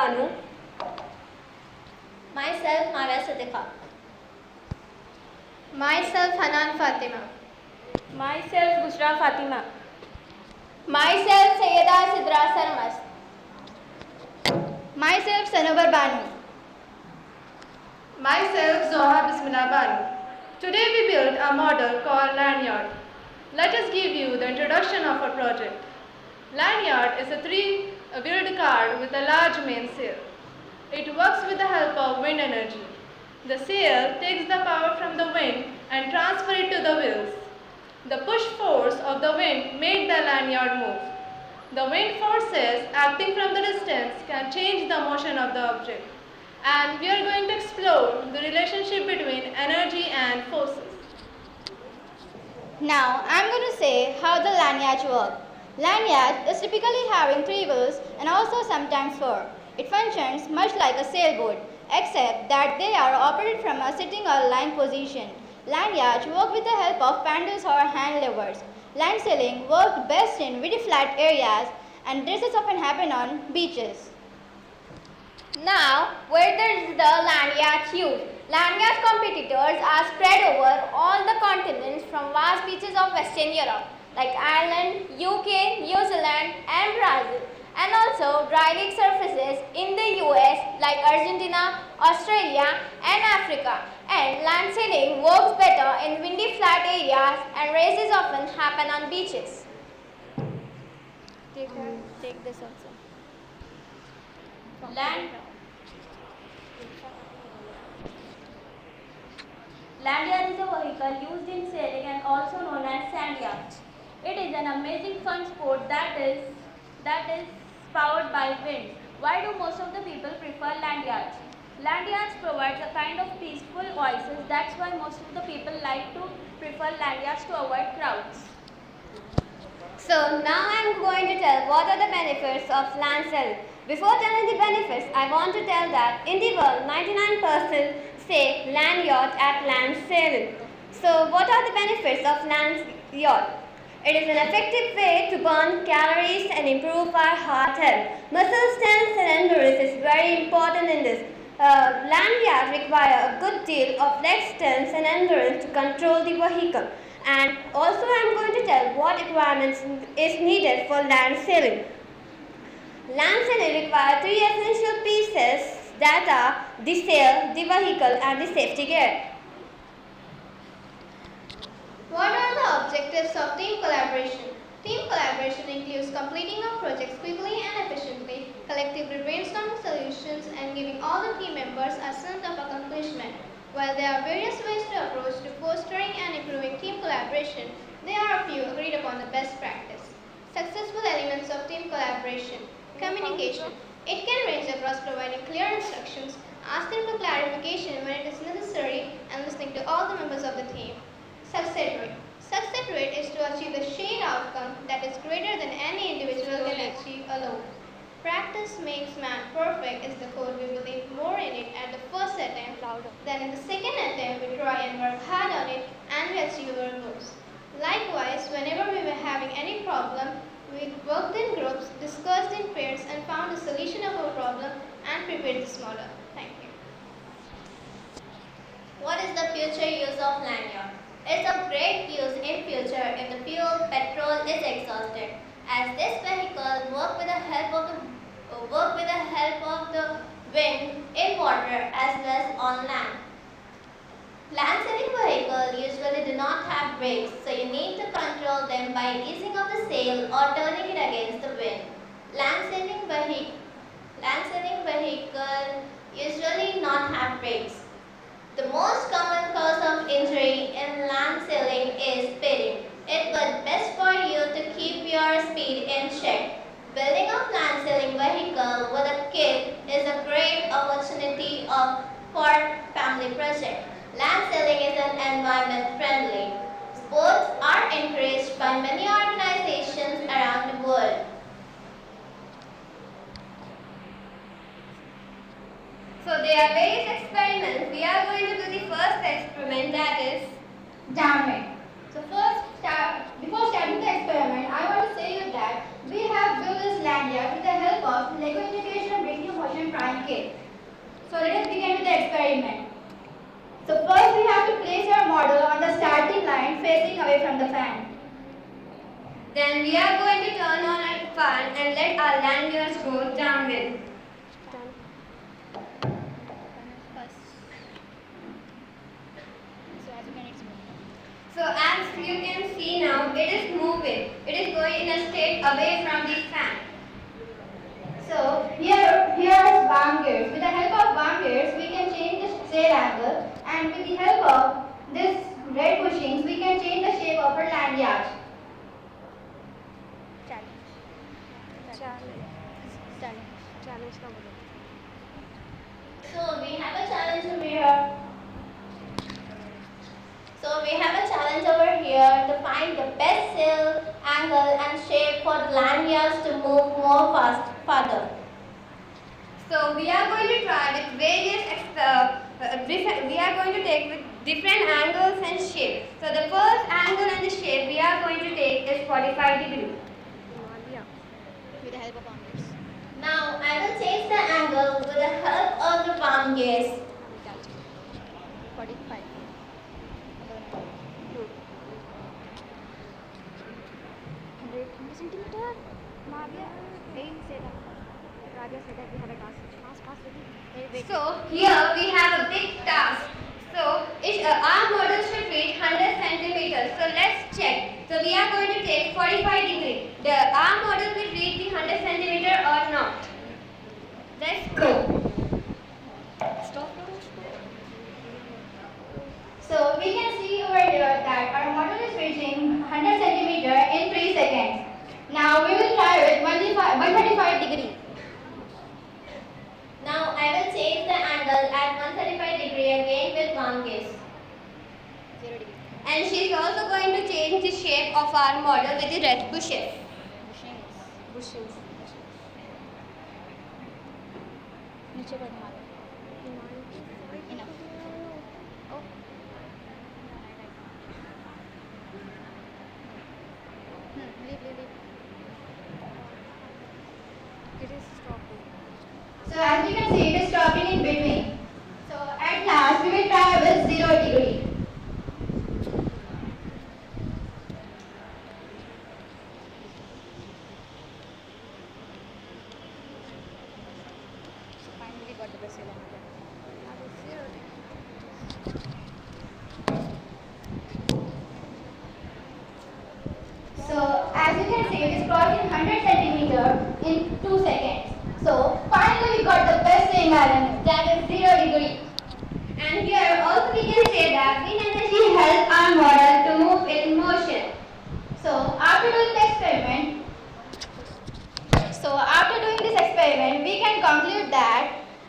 Banu. Myself, Maya Siddiqa. Myself, Hanan Fatima. Myself, Bushra Fatima. Myself, Sayyida Sidra Sarmas. Myself, Sanobar Banu. Myself, Zoha Bismillah Banu. Today we built a model called lanyard. Let us give you the introduction of our project. Lanyard is a three-wheeled car with a large main sail. It works with the help of wind energy. The sail takes the power from the wind and transfers it to the wheels. The push force of the wind makes the lanyard move. The wind forces acting from the distance can change the motion of the object. And we are going to explore the relationship between energy and forces. Now, I'm going to say how the lanyards work. Lanyard is typically having 3 wheels and also sometimes 4. It functions much like a sailboat, except that they are operated from a sitting or lying position. Lanyards work with the help of paddles or hand levers. Land sailing works best in very flat areas, and this is often happen on beaches. Now, where is the lanyards used? Lanyard competitors are spread over all the continents from vast beaches of Western Europe like Ireland, UK, New Zealand and Brazil, and also dry lake surfaces in the US like Argentina, Australia and Africa. And land sailing works better in windy flat areas and races often happen on beaches. Take this also. Lanyard is a vehicle used in sailing and also known as sand yacht. It is an amazing fun sport that is powered by wind. Why do most of the people prefer lanyards? Lanyards provides a kind of peaceful oasis. That's why most of the people like to prefer lanyards to avoid crowds. So now I am going to tell what are the benefits of land sailing. Before telling the benefits, I want to tell that in the world, 99% say land yacht at land sailing. So what are the benefits of land yacht? It is an effective way to burn calories and improve our heart health. Muscle strength and endurance is very important in this. Land yachts require a good deal of leg strength and endurance to control the vehicle. And also I am going to tell what requirements is needed for land sailing. Land sailing requires 3 essential pieces that are the sail, the vehicle and the safety gear. What are the objectives of team collaboration? Team collaboration includes completing of projects quickly and efficiently, collectively brainstorming solutions, and giving all the team members a sense of accomplishment. While there are various ways to approach to fostering and improving team collaboration, there are a few agreed upon the best practice. Successful elements of team collaboration. Communication. It can range across providing clear instructions, asking for clarification when it is necessary, and listening to all the members of the team. Success rate. Success rate is to achieve the shared outcome that is greater than any individual can achieve alone. Practice makes man perfect is the code. We believe more in it at the first attempt than in the second attempt. We try and work hard on it and we achieve our goals. Likewise, whenever we were having any problem, we worked in groups, discussed in pairs and found a solution of our problem and prepared this model. Thank you. What is the future use of lanyard? It's of great use in future if the fuel, petrol is exhausted, as this vehicle work with the help of the wind in water as well as on land. Land sailing vehicles usually do not have brakes, so you need to control them by easing of the sail or turning it against the wind. Land sailing vehicle usually not have brakes. The most common cause of injury in land sailing is speeding. It would best for you to keep your speed in check. Building a land sailing vehicle with a kit is a great opportunity for family project. Land sailing is an environment friendly. Sports are encouraged by many organizations around the world. So there are various experiments. We are going to do the first experiment, that is Damming. So before starting the experiment, I want to say you that we have built this lanyard with the help of Lego integration braking motion Okay. So let us begin with the experiment. So first we have to place our model on the starting line facing away from the fan. Then we are going to turn on our fan and let our lanyards go downwind. So as you can see now, it is moving. It is going in a state away from the fan. So here is warm gears. With the help of warm gears, we can change the sail angle, and with the help of this red bushings, we can change the shape of our lanyard. So we have a challenge over here. So we have a challenge over here to find the best sail angle and shape for the lanyards to move more farther. So we are going to try with we are going to take with different angles and shapes. So the first angle and the shape we are going to take is 45 degrees. With the help of arms. Now I will change the angle with the help of the palm gaze. 45. So here we have a big task. So our model should reach 100 centimeters. So let's check. So we are going to take 45 degrees. Our model will reach the 100 centimeter or not. Let's go. So we can see over here that our model is reaching 100 centimeter in 3 seconds. Now we will try with 135 degree. Now I will change the angle at 135 degree again with one gaze. 0 degree. And she is also going to change the shape of our model with the red bushes. Bushings. नीचे बढ़ मारो. Enough. Oh. Leave. It is stopping. So as you can see, it is stopping in between. So at last, we will try with 0 degree. Finally got the best element. So as you can see, it is crossing 100 centimeter in 2 seconds. So finally we got the best thing iron, that is 0 degree. And here also we can say that wind energy helps our model to move in motion. So after doing this experiment, we can conclude that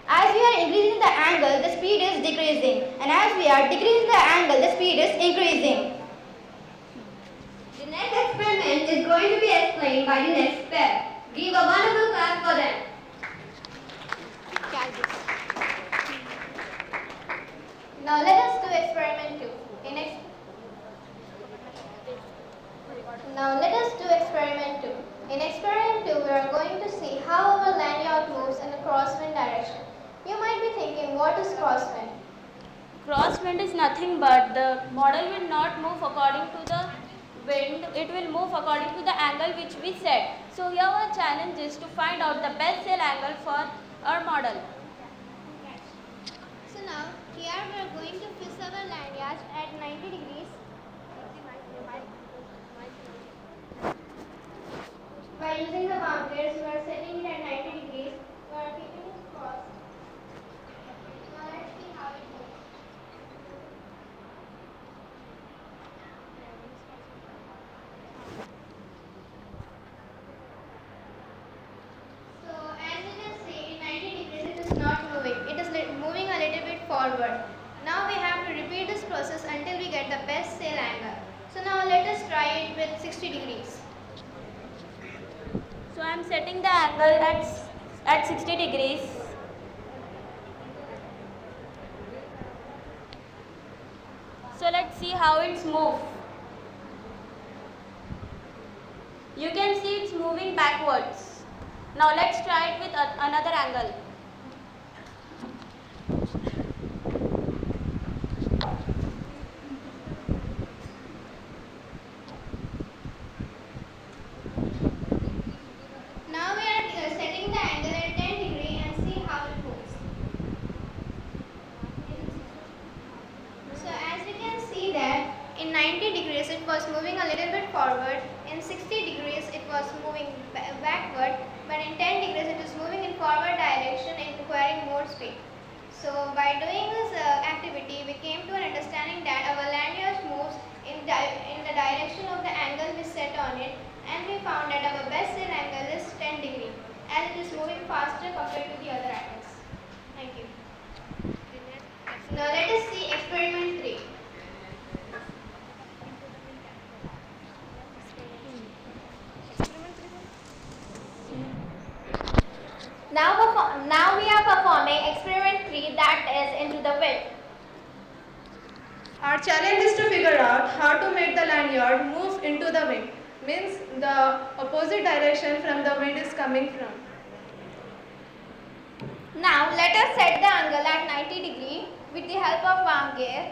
as we are increasing the angle, the speed is decreasing, and as we are decreasing the angle, the speed is increasing. The next experiment is going to be explained by the next pair. Give a wonderful clap for them. Now let us do experiment 2. In experiment 2, we are going to see how our lanyard moves in a crosswind direction. You might be thinking, what is crosswind? Crosswind is nothing but the model will not move according to the wind, it will move according to the angle which we set. So here our challenge is to find out the best sail angle for our model. So now, here we are going to fix our lanyards at 90 degrees. By using the bumpers, we are setting it at 90 degrees. We are keeping it crossed. Now let's see how it moves. So as you can see, 90 degrees it is not moving. It is moving a little bit forward. Now we have to repeat this process until we get the best sail angle. So now let us try it with 60 degrees. So I am setting the angle at 60 degrees. So let's see how it's moved. You can see it's moving backwards. Now let's try it with another angle. was moving a little bit forward. In 60 degrees, it was moving backward, but in 10 degrees, it is moving in forward direction and requiring more speed. So, by doing this activity, we came to an understanding that our lanyard moves in the direction of the angle we set on it, and we found that our best set angle is 10 degree, as it is moving faster compared to the other angles. Thank you. Now, let us see experiment 3. Now we are performing experiment 3, that is into the wind. Our challenge is to figure out how to make the lanyard move into the wind, means the opposite direction from the wind is coming from. Now let us set the angle at 90 degree with the help of warm gear.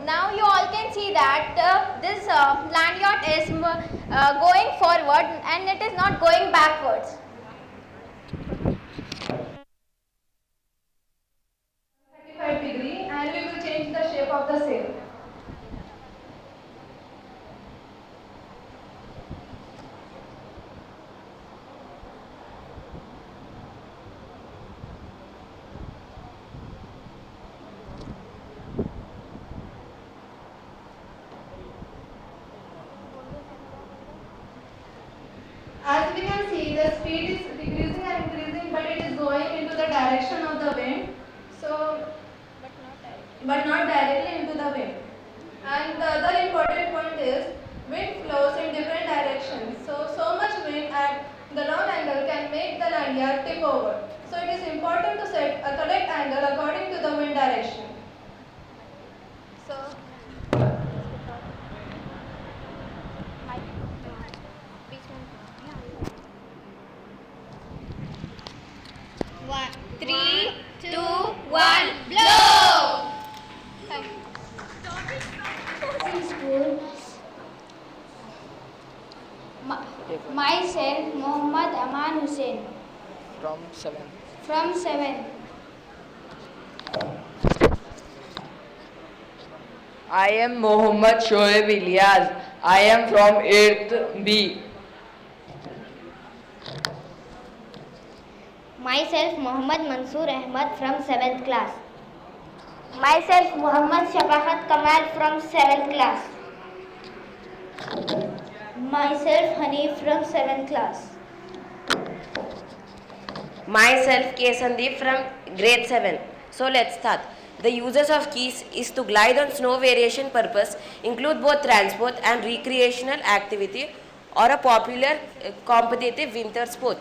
Now you all can see that this lanyard is going forward and it is not going backwards. 35 degree, and we will change the shape of the sail. As we can see, the speed is decreasing and increasing, but it is going into the direction of the wind. So, but not directly into the wind. And the other important point is wind flows in different directions. So much wind at the long angle can make the lanyard tip over. So it is important to set a correct angle according to the wind direction. So, Three, two, one, blow! Myself, Mohammad Aman Hussain. From 7. From 7. I am Mohammad Shoaib Ilyas. I am from 8th B. Myself, Muhammad Mansoor Ahmad from 7th class. Myself, Muhammad Shafaqat Kamal from 7th class. Myself, Hanif from 7th class. Myself, K. Sandeep from grade 7. So let's start. The uses of skis is to glide on snow variation purpose, include both transport and recreational activity or a popular competitive winter sport.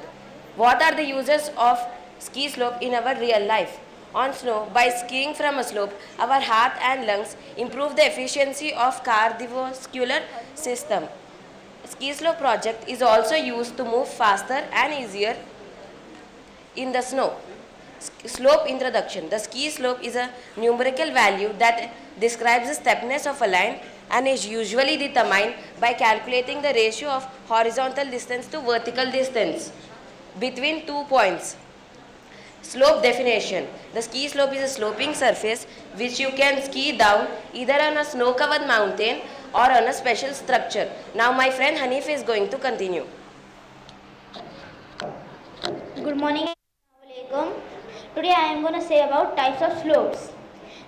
What are the uses of ski slope in our real life? On snow, by skiing from a slope, our heart and lungs improve the efficiency of cardiovascular system. Ski slope project is also used to move faster and easier in the snow. Slope introduction. The ski slope is a numerical value that describes the steepness of a line and is usually determined by calculating the ratio of horizontal distance to vertical distance between 2 points. Slope definition. The ski slope is a sloping surface which you can ski down either on a snow-covered mountain or on a special structure. Now my friend Hanif is going to continue. Good morning. Assalamualaikum. Today I am going to say about types of slopes.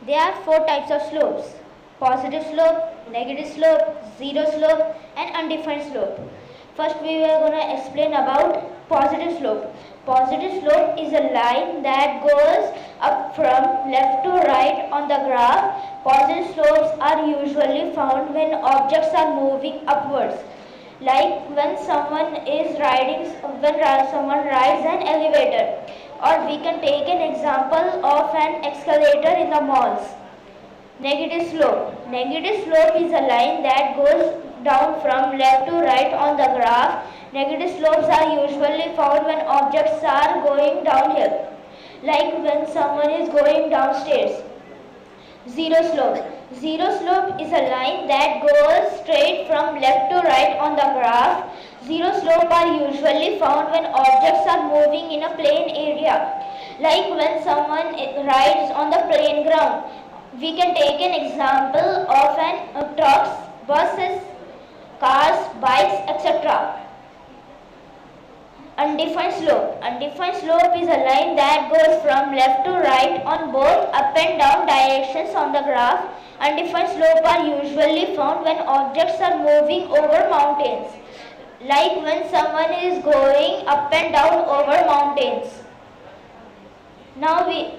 There are 4 types of slopes: positive slope, negative slope, zero slope, and undefined slope. First we are going to explain about positive slope. Positive slope is a line that goes up from left to right on the graph. Positive slopes are usually found when objects are moving upwards, like when someone rides an elevator, or we can take an example of an escalator in the malls. Negative slope. Negative slope is a line that goes down from left to right on the graph. Negative slopes are usually found when objects are going downhill, like when someone is going downstairs. Zero slope. Zero slope is a line that goes straight from left to right on the graph. Zero slope are usually found when objects are moving in a plane area, like when someone rides on the plain ground. We can take an example of trucks, buses, cars, bikes, etc. Undefined slope. Undefined slope is a line that goes from left to right on both up and down directions on the graph. Undefined slope are usually found when objects are moving over mountains, like when someone is going up and down over mountains. Now we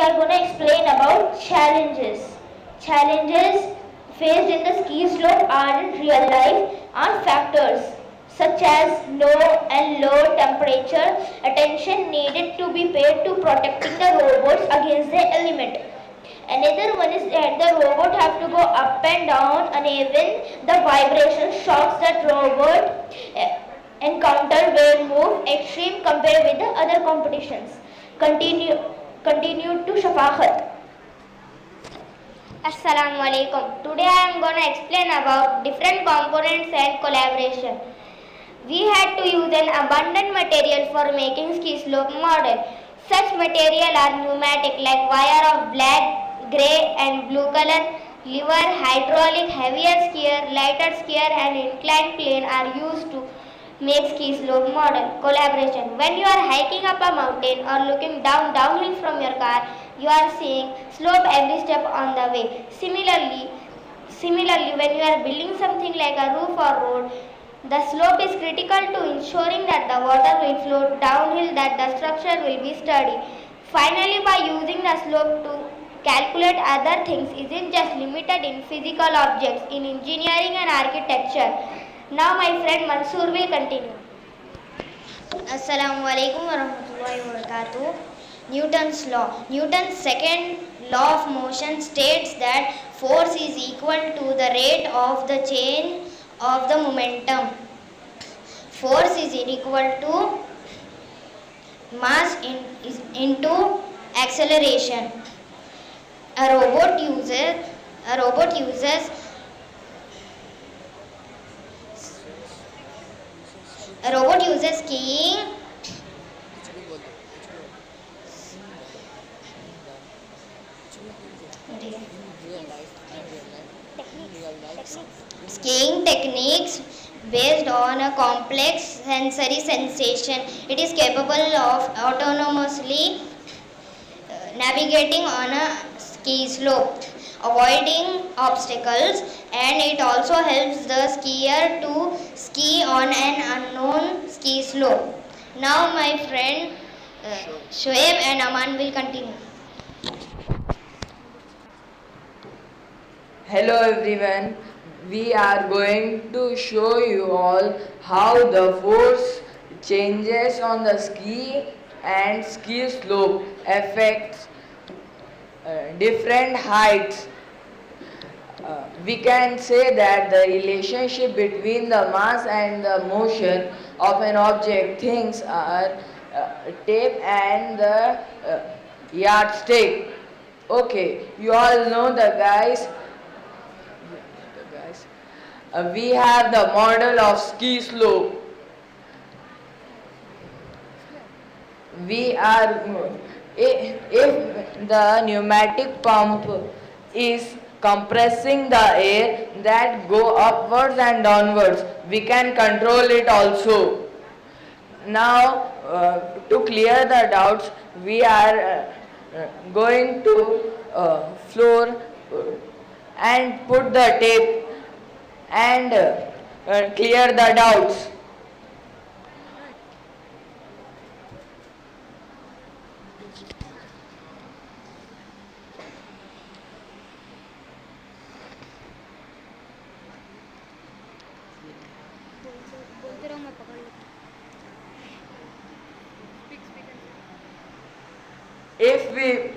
are going to explain about challenges. Challenges faced in the ski slope are in real life are factors such as low and low temperature. Attention needed to be paid to protecting the robots against the element. Another one is that the robot have to go up and down uneven. The vibration shocks that robot encounter will move extreme compared with the other competitions. Continue to Shafaqat. Assalamu alaikum. Today I am going to explain about different components and collaboration. We had to use an abundant material for making ski slope model. Such material are pneumatic like wire of black, grey and blue color, lever, hydraulic, heavier skier, lighter skier and inclined plane are used to make ski slope model. Collaboration. When you are hiking up a mountain or looking downhill from your car, you are seeing slope every step on the way. Similarly, when you are building something like a roof or road, the slope is critical to ensuring that the water will flow downhill, that the structure will be sturdy. Finally, by using the slope to calculate other things isn't just limited in physical objects, in engineering and architecture. Now my friend Mansoor will continue. Assalamu alaikum warahmatullahi wabarakatuh. Newton's law. Newton's second law of motion states that force is equal to the rate of the change of the momentum. Force is equal to mass into acceleration. A robot uses skiing techniques based on a complex sensory sensation. It is capable of autonomously navigating on a ski slope, avoiding obstacles, and it also helps the skier to ski on an unknown ski slope. Now my friend Shoaib and Aman will continue. Hello everyone, we are going to show you all how the force changes on the ski and ski slope affects different heights. We can say that the relationship between the mass and the motion of an object, things are tape and the yardstick. Okay, you all know the guys. We have the model of ski slope. If the pneumatic pump is compressing the air that go upwards and downwards, we can control it also. Now, to clear the doubts, we are going to floor and put the tape and clear the doubts. If we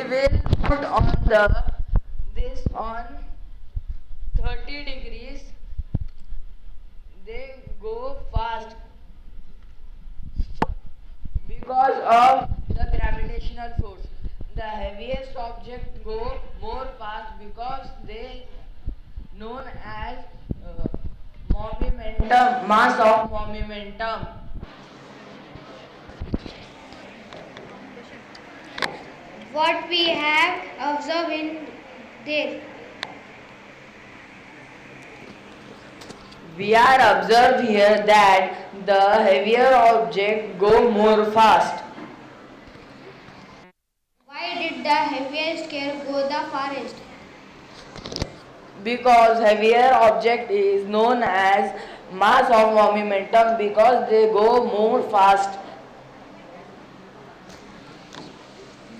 will put on this on 30 degrees, they go fast because of the gravitational force. the heaviest object go more fast because they known as momentum, mass of momentum. What we have observed in there. We are observed here that the heavier object go more fast Why did the heaviest scale go the farthest? because heavier object is known as mass of momentum because they go more fast.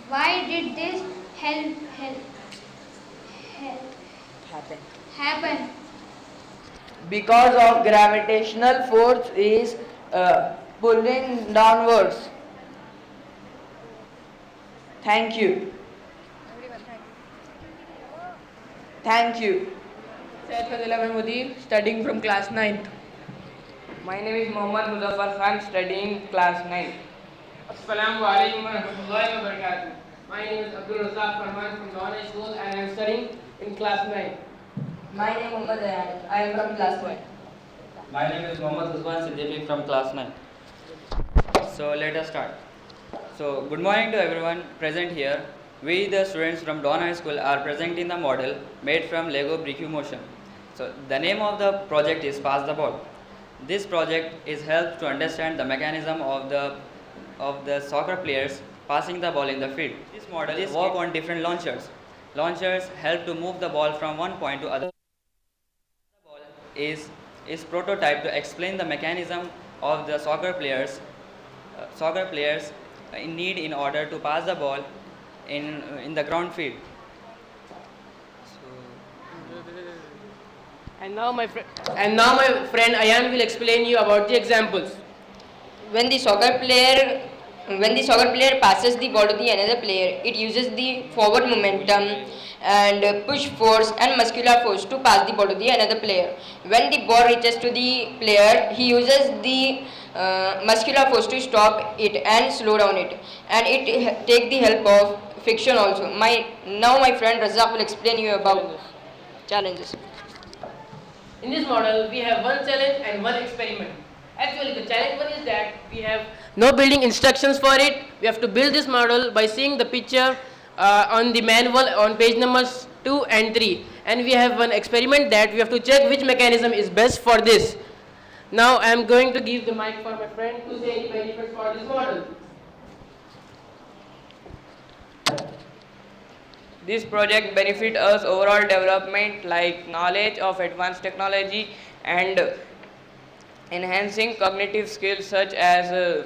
Why did this happen? Because of gravitational force is pulling downwards. Thank you. Thank you. Said Fazila Mahmoodi, studying from class 9th. My name is Mohammad Muzaffar Khan, studying class 9. Assalamu alaikum wa rahmatullahi wa barakatuh. My name is Abdul Razak Farman from Interschool and I am studying in class 9. My name is Muhammad Ayaan. I am from class 1. My name is Mohammad Usman Siddiqui from class 9. So let us start. So good morning to everyone present here. We the students from Dawn High School are presenting the model made from Lego Brick Motion. So the name of the project is Pass the Ball. This project is helps to understand the mechanism of the soccer players passing the ball in the field. This model is work on different launchers. Launchers help to move the ball from one point to other. The ball is prototype to explain the mechanism of the soccer players in need in order to pass the ball in the ground field. And now my friend Ayan will explain you about the examples. When the soccer player passes the ball to the another player, it uses the forward momentum and push force and muscular force to pass the ball to the another player. When the ball reaches to the player, he uses the muscular force to stop it and slow down it, and it take the help of friction also. Now my friend Razak will explain you about challenges. In this model, we have one challenge and one experiment. Actually, the challenge one is that we have no building instructions for it. We have to build this model by seeing the picture on the manual on page numbers 2 and 3. And we have one experiment that we have to check which mechanism is best for this. Now, I am going to give the mic for my friend to say the benefits for this model. This project benefit us overall development like knowledge of advanced technology and enhancing cognitive skills such as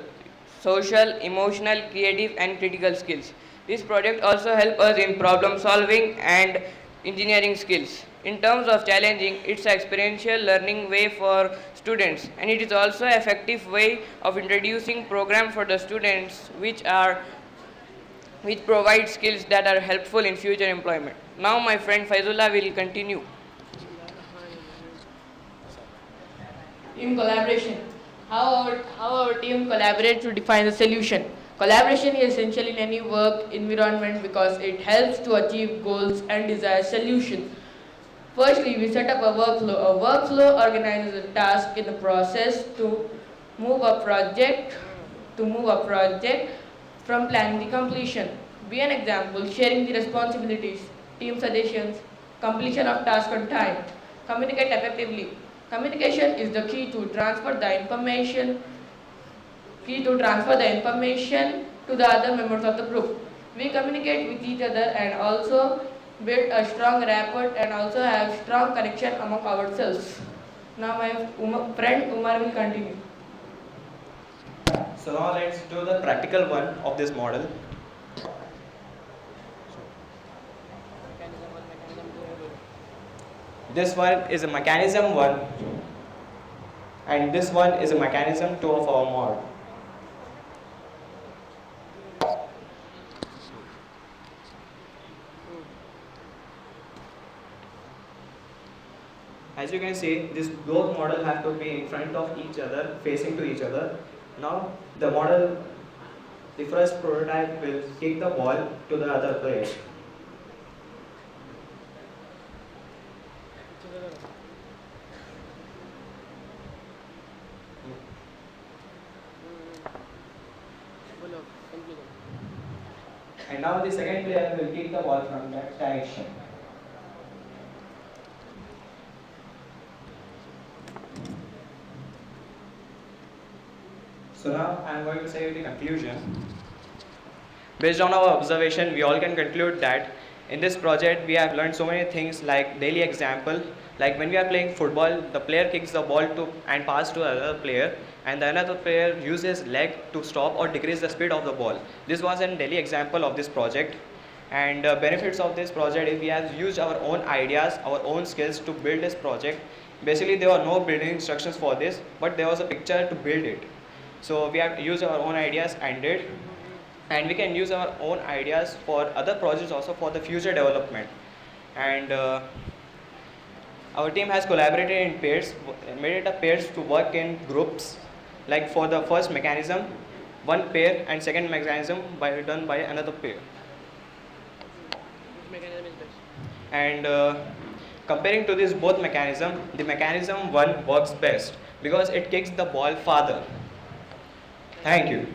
social, emotional, creative and critical skills. This project also help us in problem solving and engineering skills. In terms of challenging, it's an experiential learning way for students, and it is also an effective way of introducing program for the students which provide skills that are helpful in future employment. Now my friend Faizullah will continue. Team collaboration. How our team collaborates to define the solution. Collaboration is essential in any work environment because it helps to achieve goals and desired solutions. Firstly, we set up a workflow. A workflow organizes a task in the process to move a project from planning to completion. Be an example, sharing the responsibilities, team suggestions, completion of task on time. Communicate effectively. Communication is the key to transfer the information to the other members of the group. We communicate with each other and also build a strong rapport and also have strong connection among ourselves. Now my friend Umar will continue. So now let's do the practical one of this model. This one is a mechanism 1 and this one is a mechanism 2 of our model. As you can see, this both model have to be in front of each other, facing to each other. Now the model The first prototype will kick the ball to the other player. And now the second player will kick the ball from that direction. So now I am going to say the conclusion. Based on our observation, we all can conclude that in this project we have learned so many things, like daily example, like when we are playing football, the player kicks the ball to and pass to another player, and the another player uses leg to stop or decrease the speed of the ball. This was a daily example of this project. And benefits of this project is we have used our own ideas, our own skills to build this project. Basically there were no building instructions for this, but there was a picture to build it. So we have used our own ideas and did, and we can use our own ideas for other projects also for the future development. And our team has collaborated in pairs, made it a pairs to work in groups. Like for the first mechanism, one pair, and second mechanism done by another pair. And comparing to this both mechanism, the mechanism 1 works best because it kicks the ball farther. Thank you.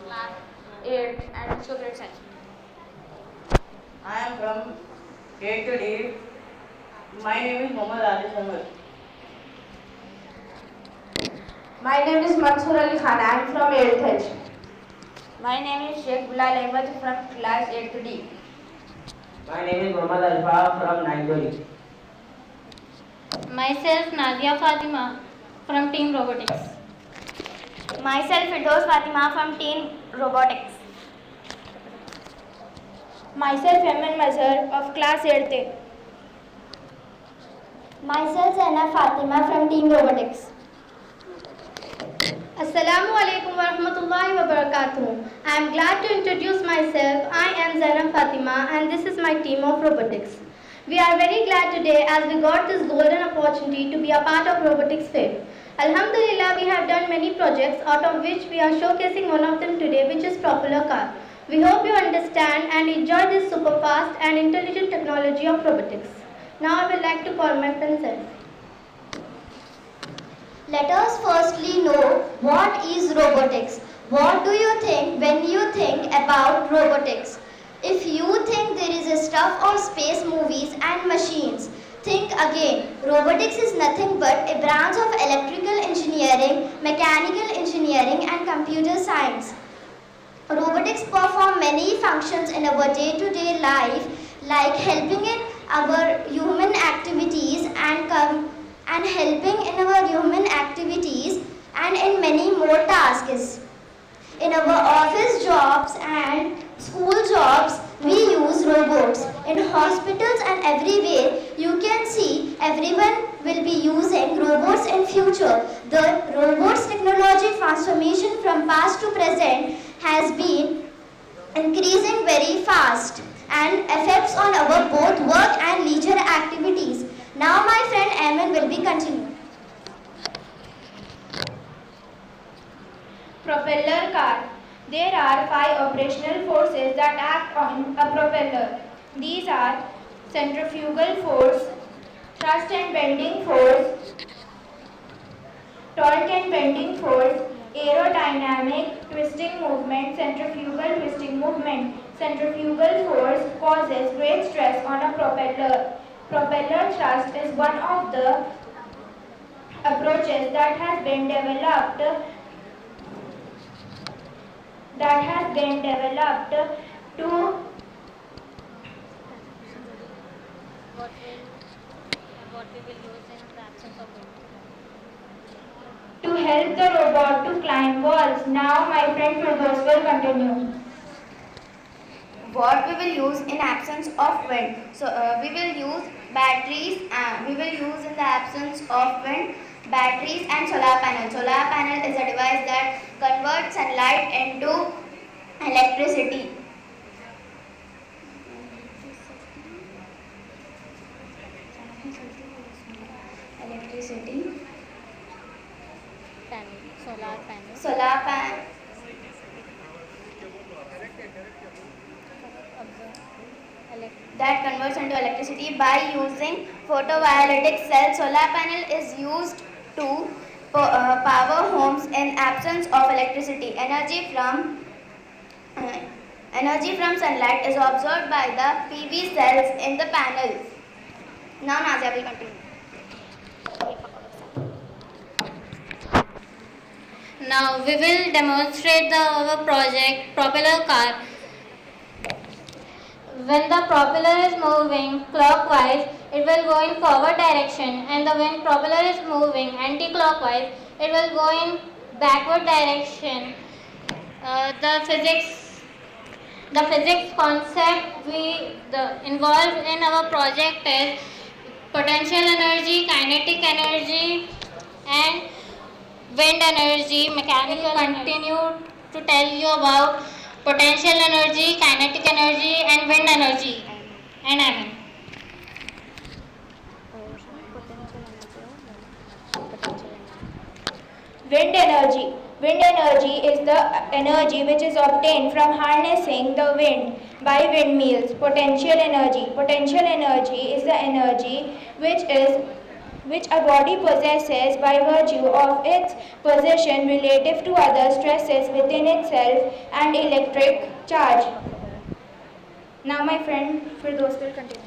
Class 8 and so grade 7. I am from 8th to D. My name is Mohammad Ali Ahmed. My name is Mansoor Ali Khan. I am from 8th H. My name is Sheikh Bilal Ahmed from class 8 D. My name is Mohammad Alfa from 9th D. Myself Nadia Fatima from Team Robotics. Myself Firdaus Fatima from Team Robotics. Myself Eman Mazhar of class 8th. Myself Zainab Fatima from Team Robotics. Assalamu alaikum wa rahmatullahi wa barakatuh. I am glad to introduce myself. I am Zainab Fatima and this is my team of robotics. We are very glad today as we got this golden opportunity to be a part of robotics fair. Alhamdulillah, we have done many projects out of which we are showcasing one of them today, which is propeller car. We hope you understand and enjoy this super fast and intelligent technology of robotics. Now I would like to call my friend Self. Let us firstly know what is robotics. What do you think when you think about robotics? If you think there is a stuff of space movies and machines, think again. Robotics is nothing but a branch of electrical engineering, mechanical engineering and computer science. Robotics perform many functions in our day-to-day life, like helping in our human activities and helping in our human activities and in many more tasks. In our office jobs and school jobs, we use robots. In hospitals and everywhere, you can see everyone will be using robots in future. The robots technology transformation from past to present has been increasing very fast and affects on our both work and leisure activities. Now my friend Eman will be continuing. Propeller car. There are 5 operational forces that act on a propeller. These are centrifugal force, thrust and bending force, torque and bending force, aerodynamic twisting movement, centrifugal twisting movement. Centrifugal force causes great stress on a propeller. Propeller thrust is one of the approaches that has been developed to help the robot to climb walls. Now my friend Firdaus will continue. What we will use in absence of wind. So we will use batteries. We will use in the absence of wind batteries and solar panel. Solar panel is a device that converts sunlight into Electricity. Electricity. Solar panel. Solar panel. That converts into electricity by using photovoltaic cells. Solar panel is used to power homes in absence of electricity. Energy from sunlight is absorbed by the PV cells in the panel. Now Nazia will continue. Now we will demonstrate our project propeller car. When the propeller is moving clockwise, it will go in forward direction, and when propeller is moving anti-clockwise, it will go in backward direction. The physics concept involved in our project is potential energy, kinetic energy, and wind energy. Mechanical continue to tell you about potential energy, kinetic energy, and wind energy. And I mean. Wind energy. Wind energy is the energy which is obtained from harnessing the wind by windmills. Potential energy. Potential energy is the energy which a body possesses by virtue of its position relative to other stresses within itself and electric charge. Now my friend Firdaus will continue.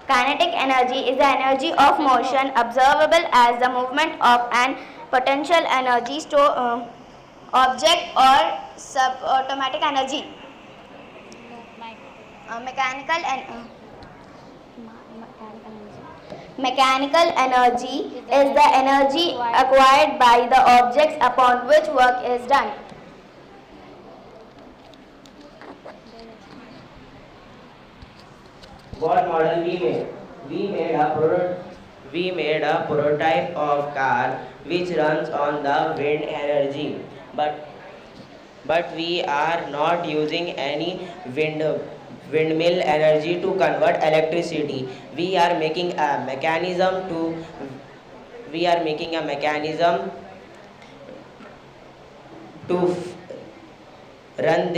Kinetic energy is the energy of motion observable as the movement of an potential energy object or subatomic energy. Mechanical energy is the energy acquired by the objects upon which work is done. What model we made? We made a prototype of car which runs on the wind energy, but we are not using any windmill energy to convert electricity. We are making a mechanism to run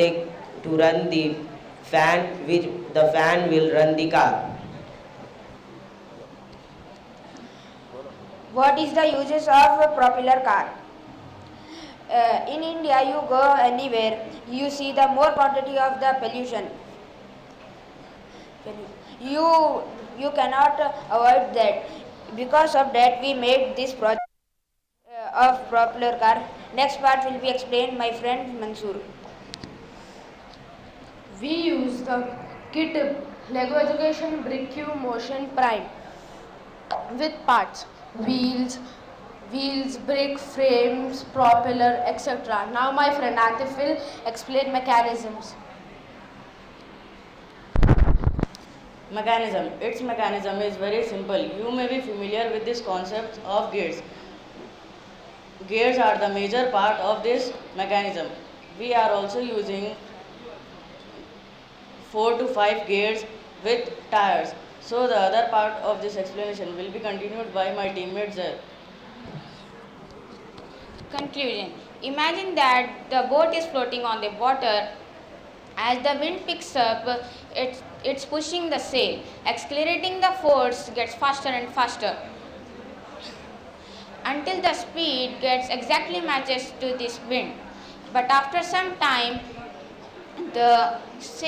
the fan, which the fan will run the car. What is the uses of a propeller car? In India, you go anywhere, you see the more quantity of the pollution. You cannot avoid that. Because of that, we made this project of propeller car. Next part will be explained by my friend Mansoor. We use the kit Lego Education Brick Cube Motion Prime with parts wheels, brake frames, propeller, etc. Now my friend Atif will explain mechanisms. Mechanism. Its mechanism is very simple. You may be familiar with this concept of gears. Gears are the major part of this mechanism. We are also using 4 to 5 gears with tires. So the other part of this explanation will be continued by my teammate Zaid. Conclusion. Imagine that the boat is floating on the water. As the wind picks up, it's pushing the sail. Accelerating the force gets faster and faster until the speed gets exactly matches to this wind. But after some time, the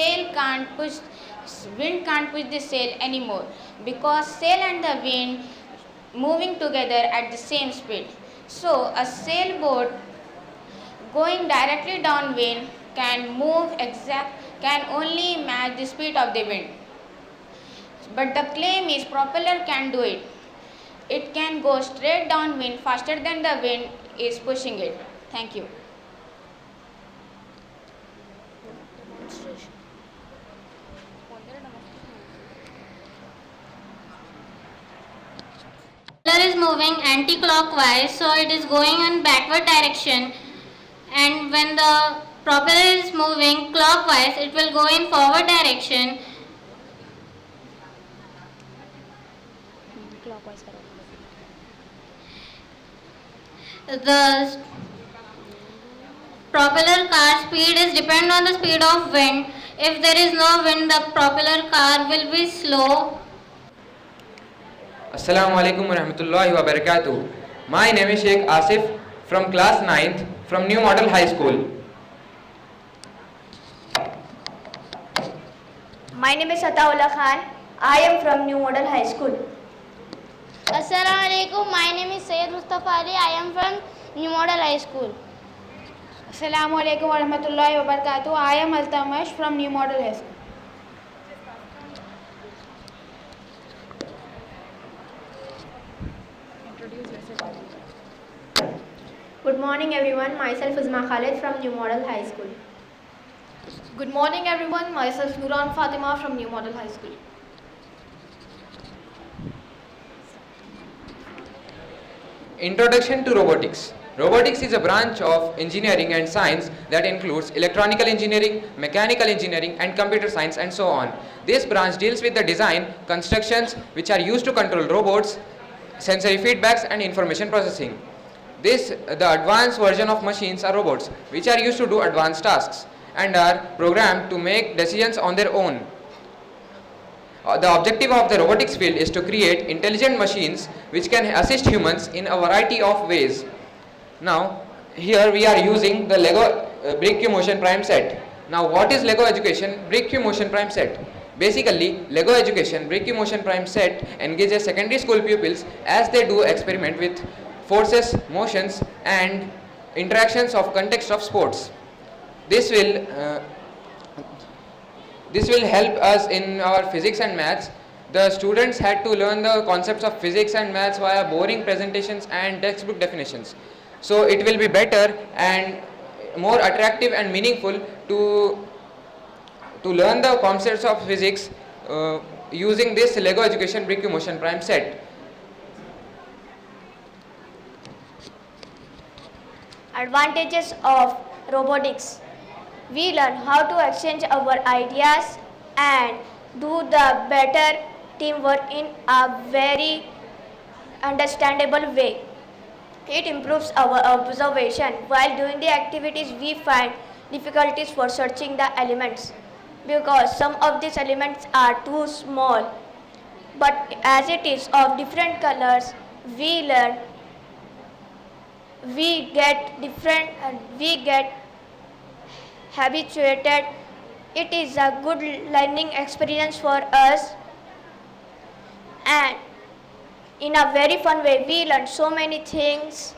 wind can't push the sail anymore because sail and the wind moving together at the same speed. So a sailboat going directly downwind can only match the speed of the wind. But the claim is propeller can do it. It can go straight downwind faster than the wind is pushing it. Thank you. Propeller is moving anti-clockwise, so it is going in backward direction, and when the propeller is moving clockwise, it will go in forward direction. The propeller car speed is depend on the speed of wind. If there is no wind, the propeller car will be slow. Assalamu alaikum wa rahmatullahi wa barakatuh. My name is Sheikh Asif from class 9th from New Model High School. My name is Ataullah Khan. I am from New Model High School. Assalamu alaikum. My name is Sayyid Mustafa Ali. I am from New Model High School. Assalamu alaikum wa rahmatullahi wa barakatuh. I am Altamash from New Model High School. Good morning everyone, myself Uzma Khalid from New Model High School. Good morning everyone, myself Nuran Fatima from New Model High School. Introduction to robotics. Robotics is a branch of engineering and science that includes electronical engineering, mechanical engineering and computer science and so on. This branch deals with the design, constructions which are used to control robots, sensory feedbacks and information processing. The advanced version of machines are robots which are used to do advanced tasks and are programmed to make decisions on their own. The objective of the robotics field is to create intelligent machines which can assist humans in a variety of ways. Now, here we are using the Lego Brick Motion Prime set. Now, what is Lego Education Brick Motion Prime set? Basically, Lego Education Brick Motion Prime set engages secondary school pupils as they do experiment with forces, motions and interactions of context of sports. This will help us in our physics and maths. The students had to learn the concepts of physics and maths via boring presentations and textbook definitions. So it will be better and more attractive and meaningful to learn the concepts of physics using this Lego Education Brick Motion Prime set. Advantages of robotics. We learn how to exchange our ideas and do the better teamwork in a very understandable way. It improves our observation. While doing the activities, we find difficulties for searching the elements because some of these elements are too small. But as it is of different colors, we learn, we get habituated. It is a good learning experience for us, and in a very fun way we learn so many things.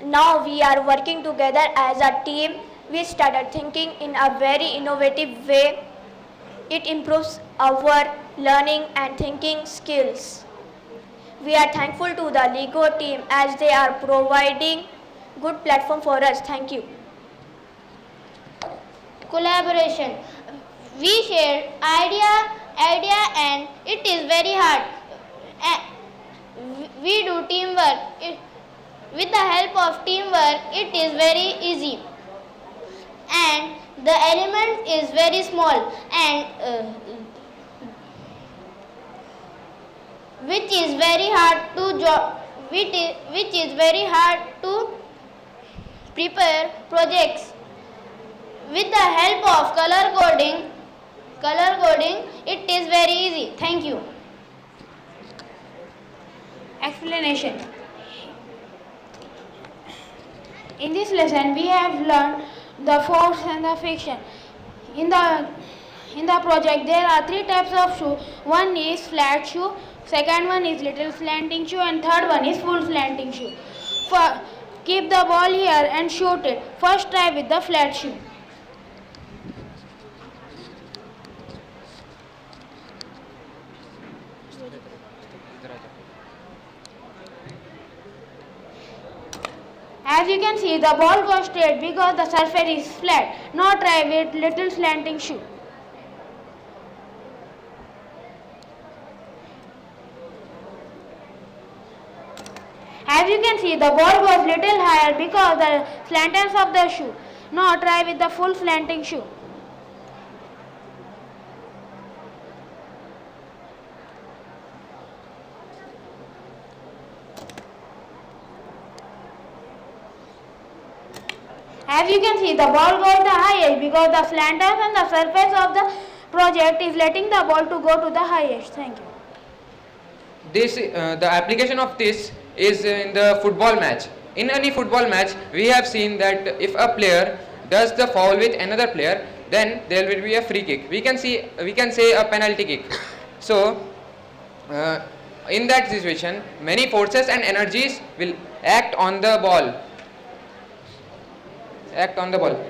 Now we are working together as a team. We started thinking in a very innovative way. It improves our learning and thinking skills. We are thankful to the LEGO team as they are providing good platform for us. Thank you. Collaboration. We share idea and it is very hard. We do teamwork. With the help of teamwork, it is very easy. And the element is very small and which is very hard to prepare projects. With the help of color coding, it is very easy. Thank you. Explanation. In this lesson, we have learned the force and the friction. In the project, there are three types of shoe. One is flat shoe, second one is little slanting shoe, and third one is full slanting shoe. Keep the ball here and shoot it. First try with the flat shoe. As you can see, the ball goes straight because the surface is flat. Now try with little slanting shoe. As you can see, the ball was little higher because the slanters of the shoe. Now try with the full slanting shoe. As you can see, the ball got the highest because the slanters and the surface of the project is letting the ball to go to the highest. Thank you. The application of this is in the football match. In any football match, we have seen that if a player does the foul with another player, then there will be a free kick. We can say a penalty kick. So, in that situation, many forces and energies will act on the ball.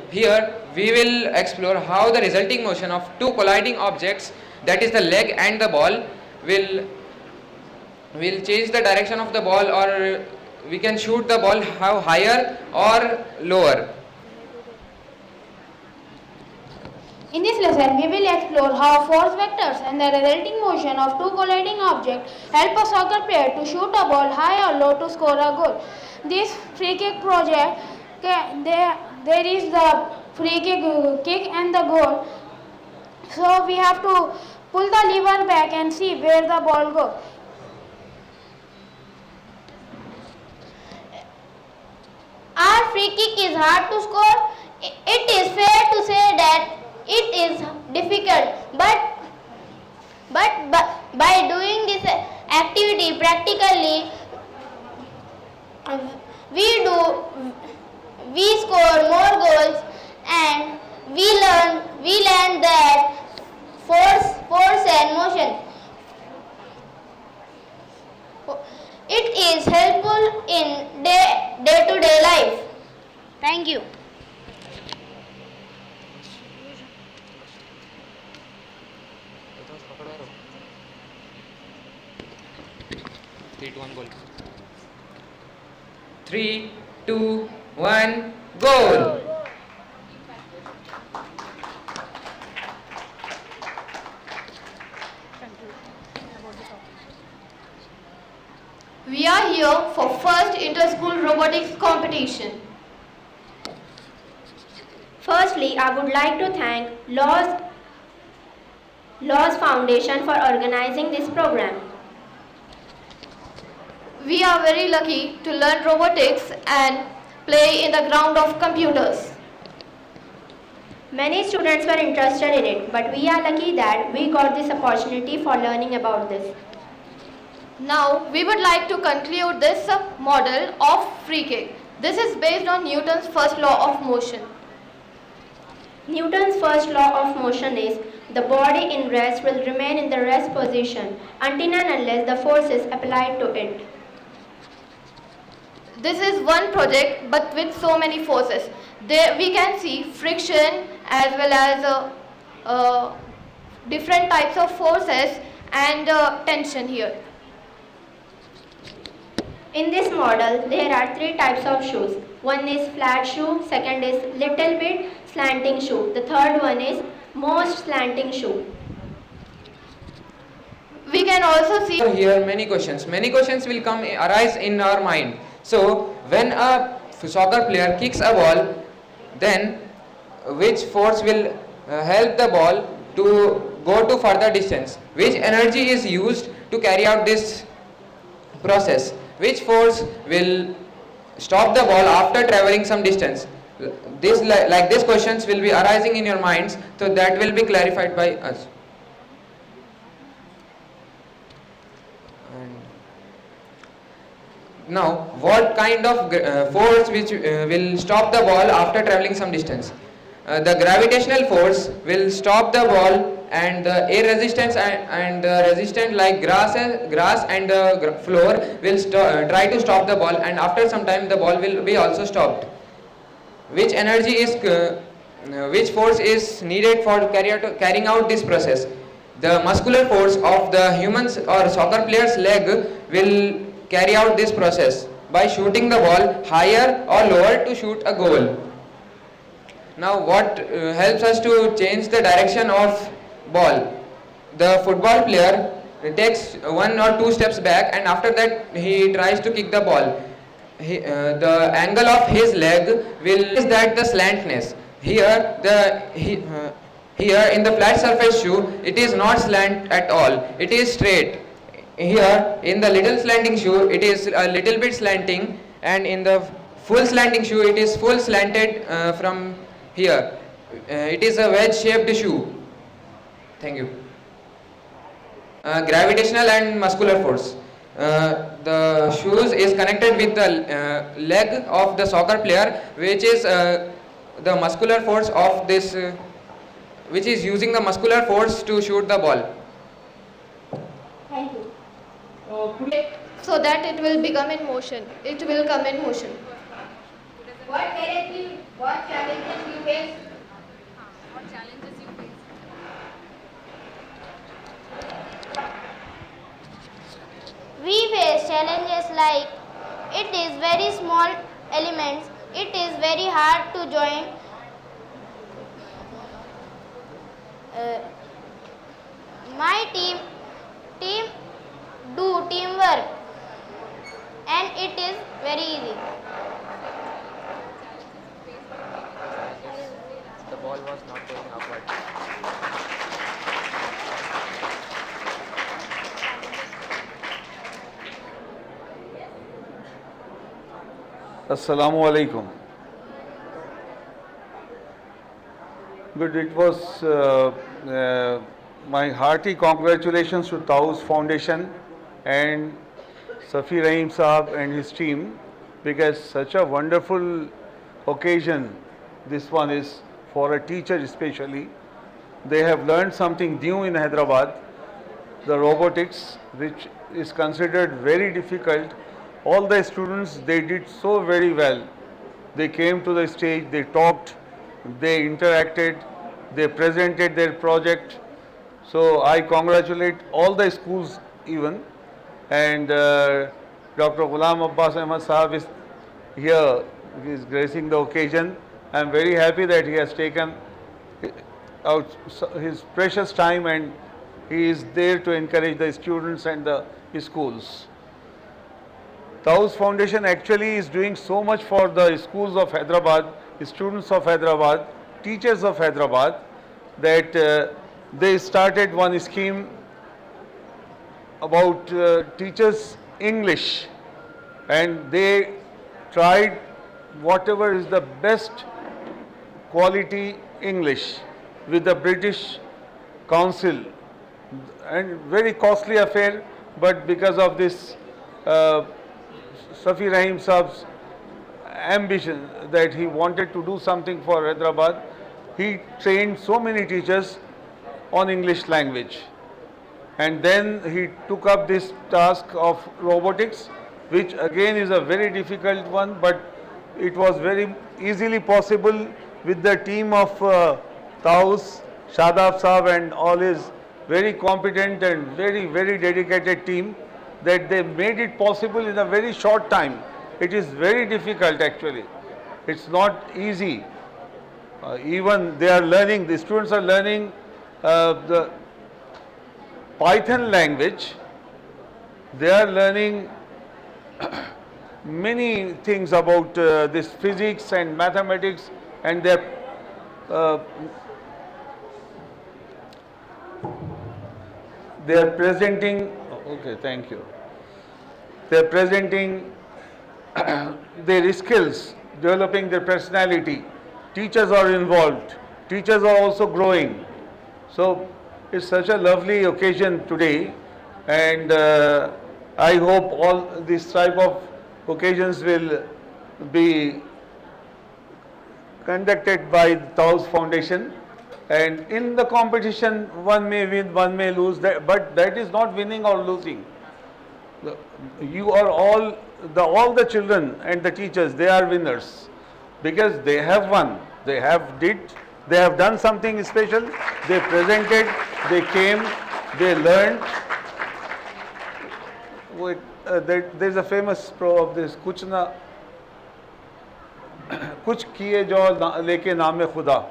Here, we will explore how the resulting motion of two colliding objects, that is the leg and the ball, will change the direction of the ball, or we can shoot the ball how higher or lower. In this lesson, we will explore how force vectors and the resulting motion of two colliding objects help a soccer player to shoot a ball high or low to score a goal. This free kick project, there is the free kick and the goal. So we have to pull the lever back and see where the ball goes. Our free kick is hard to score. It is fair to say that it is difficult, but by doing this activity practically, we score more goals, and we learn that force and motion. It is helpful in day-to-day life. Thank you. Three, two, one, goal! We are here for first Interschool Robotics competition. Firstly, I would like to thank Laws Foundation for organizing this program. We are very lucky to learn robotics and play in the ground of computers. Many students were interested in it, but we are lucky that we got this opportunity for learning about this. Now, we would like to conclude this model of free kick. This is based on Newton's first law of motion. Newton's first law of motion is the body in rest will remain in the rest position until and unless the force is applied to it. This is one project but with so many forces. There we can see friction as well as different types of forces and tension here. In this model, there are three types of shoes. One is flat shoe, second is little bit slanting shoe. The third one is most slanting shoe. We can also see here many questions. Many questions will arise in our mind. So, when a soccer player kicks a ball, then which force will help the ball to go to further distance? Which energy is used to carry out this process? Which force will stop the ball after traveling some distance? Like these questions will be arising in your minds, so that will be clarified by us. Now, what kind of force which will stop the ball after traveling some distance? The gravitational force will stop the ball, and the air resistance and the resistant like grass and the floor will try to stop the ball, and after some time the ball will be also stopped. Which energy is, which force is needed for carrying out this process? The muscular force of the human's or soccer player's leg will carry out this process by shooting the ball higher or lower to shoot a goal. Now, what helps us to change the direction of ball? The football player takes 1 or 2 steps back, and after that he tries to kick the ball. The angle of his leg will is that the slantness. Here in the flat surface shoe, it is not slant at all. It is straight. Here in the little slanting shoe, it is a little bit slanting, and in the full slanting shoe, it is full slanted from here. It is a wedge shaped shoe. Thank you. Gravitational and muscular force. The shoes is connected with the leg of the soccer player, which is the muscular force of this, which is using the muscular force to shoot the ball. Thank you. So that it will become in motion. It will come in motion. What challenges you face? We face challenges like it is very small elements, it is very hard to join. My team do teamwork and it is very easy. The ball was not going upward. Assalamu alaikum. Good, it was my hearty congratulations to Taus Foundation and Safi Rahim Saab and his team, because such a wonderful occasion this one is for a teacher especially. They have learned something new in Hyderabad, the robotics, which is considered very difficult. All the students, they did so very well. They came to the stage, they talked, they interacted, they presented their project. So I congratulate all the schools even, and Dr. Ghulam Abbas Ahmad Sahab is here, he is gracing the occasion. I am very happy that he has taken out his precious time and he is there to encourage the students and the schools. Taus Foundation actually is doing so much for the schools of Hyderabad, students of Hyderabad, teachers of Hyderabad, that they started one scheme about teachers English, and they tried whatever is the best quality English with the British Council, and very costly affair, but because of this Safi Rahim Saab's ambition that he wanted to do something for Hyderabad, he trained so many teachers on English language. And then he took up this task of robotics, which again is a very difficult one, but it was very easily possible with the team of Taus, Shadab Saab and all his very competent and very dedicated team, that they made it possible in a very short time. It is very difficult actually. It's not easy. Even they are learning, the students are learning the Python language. They are learning many things about this physics and mathematics, and they are presenting, okay, thank you. They are presenting their skills, developing their personality. Teachers are involved. Teachers are also growing. So it's such a lovely occasion today, and I hope all this type of occasions will be conducted by the Taus Foundation. And in the competition, one may win, one may lose, but that is not winning or losing. You are all the children and the teachers, they are winners, because they have won, they have done something special, they presented, they came, they learned. There is a famous proverb of this, कुछ किए जो लेके नाम खुदा.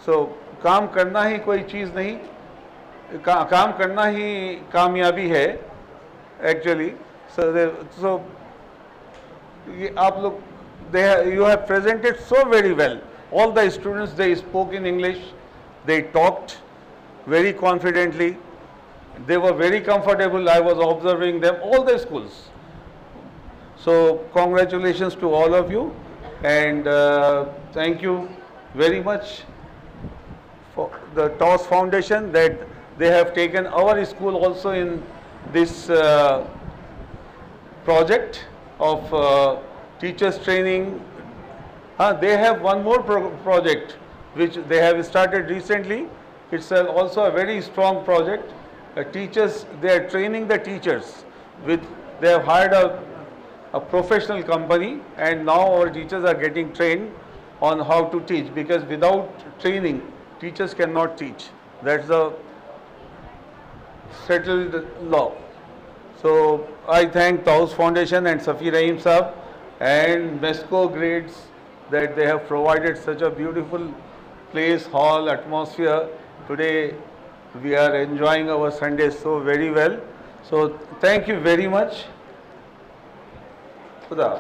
So काम करना ही कोई चीज़ नहीं, काम करना ही कामयाबी है एक्चुअली. So ये आप लोग you have presented so very well. All the students, they spoke in English, they talked very confidently, they were very comfortable. I was observing them, all the schools. So congratulations to all of you, and thank you very much for the TOS Foundation that they have taken our school also in this project of teachers training. They have one more project which they have started recently. It's also a very strong project. Teachers, they are training the teachers with, they have hired a professional company, and now our teachers are getting trained on how to teach, because without training teachers cannot teach. That's the settled law. So I thank Taus Foundation and Safi Rahim Saab and MESCO grades that they have provided such a beautiful place, hall, atmosphere. Today we are enjoying our Sunday so very well. So thank you very much. Khuda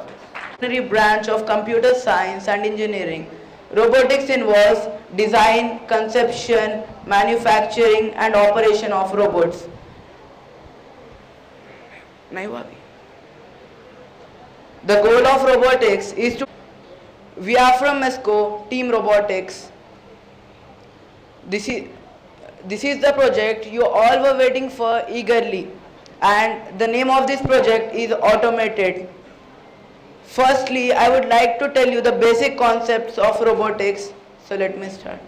Hafiz. Branch of computer science and engineering. Robotics involves design, conception, manufacturing and operation of robots. The goal of robotics is to... We are from MESCO, Team Robotics. This is the project you all were waiting for eagerly, and the name of this project is Automated. Firstly, I would like to tell you the basic concepts of robotics. So let me start.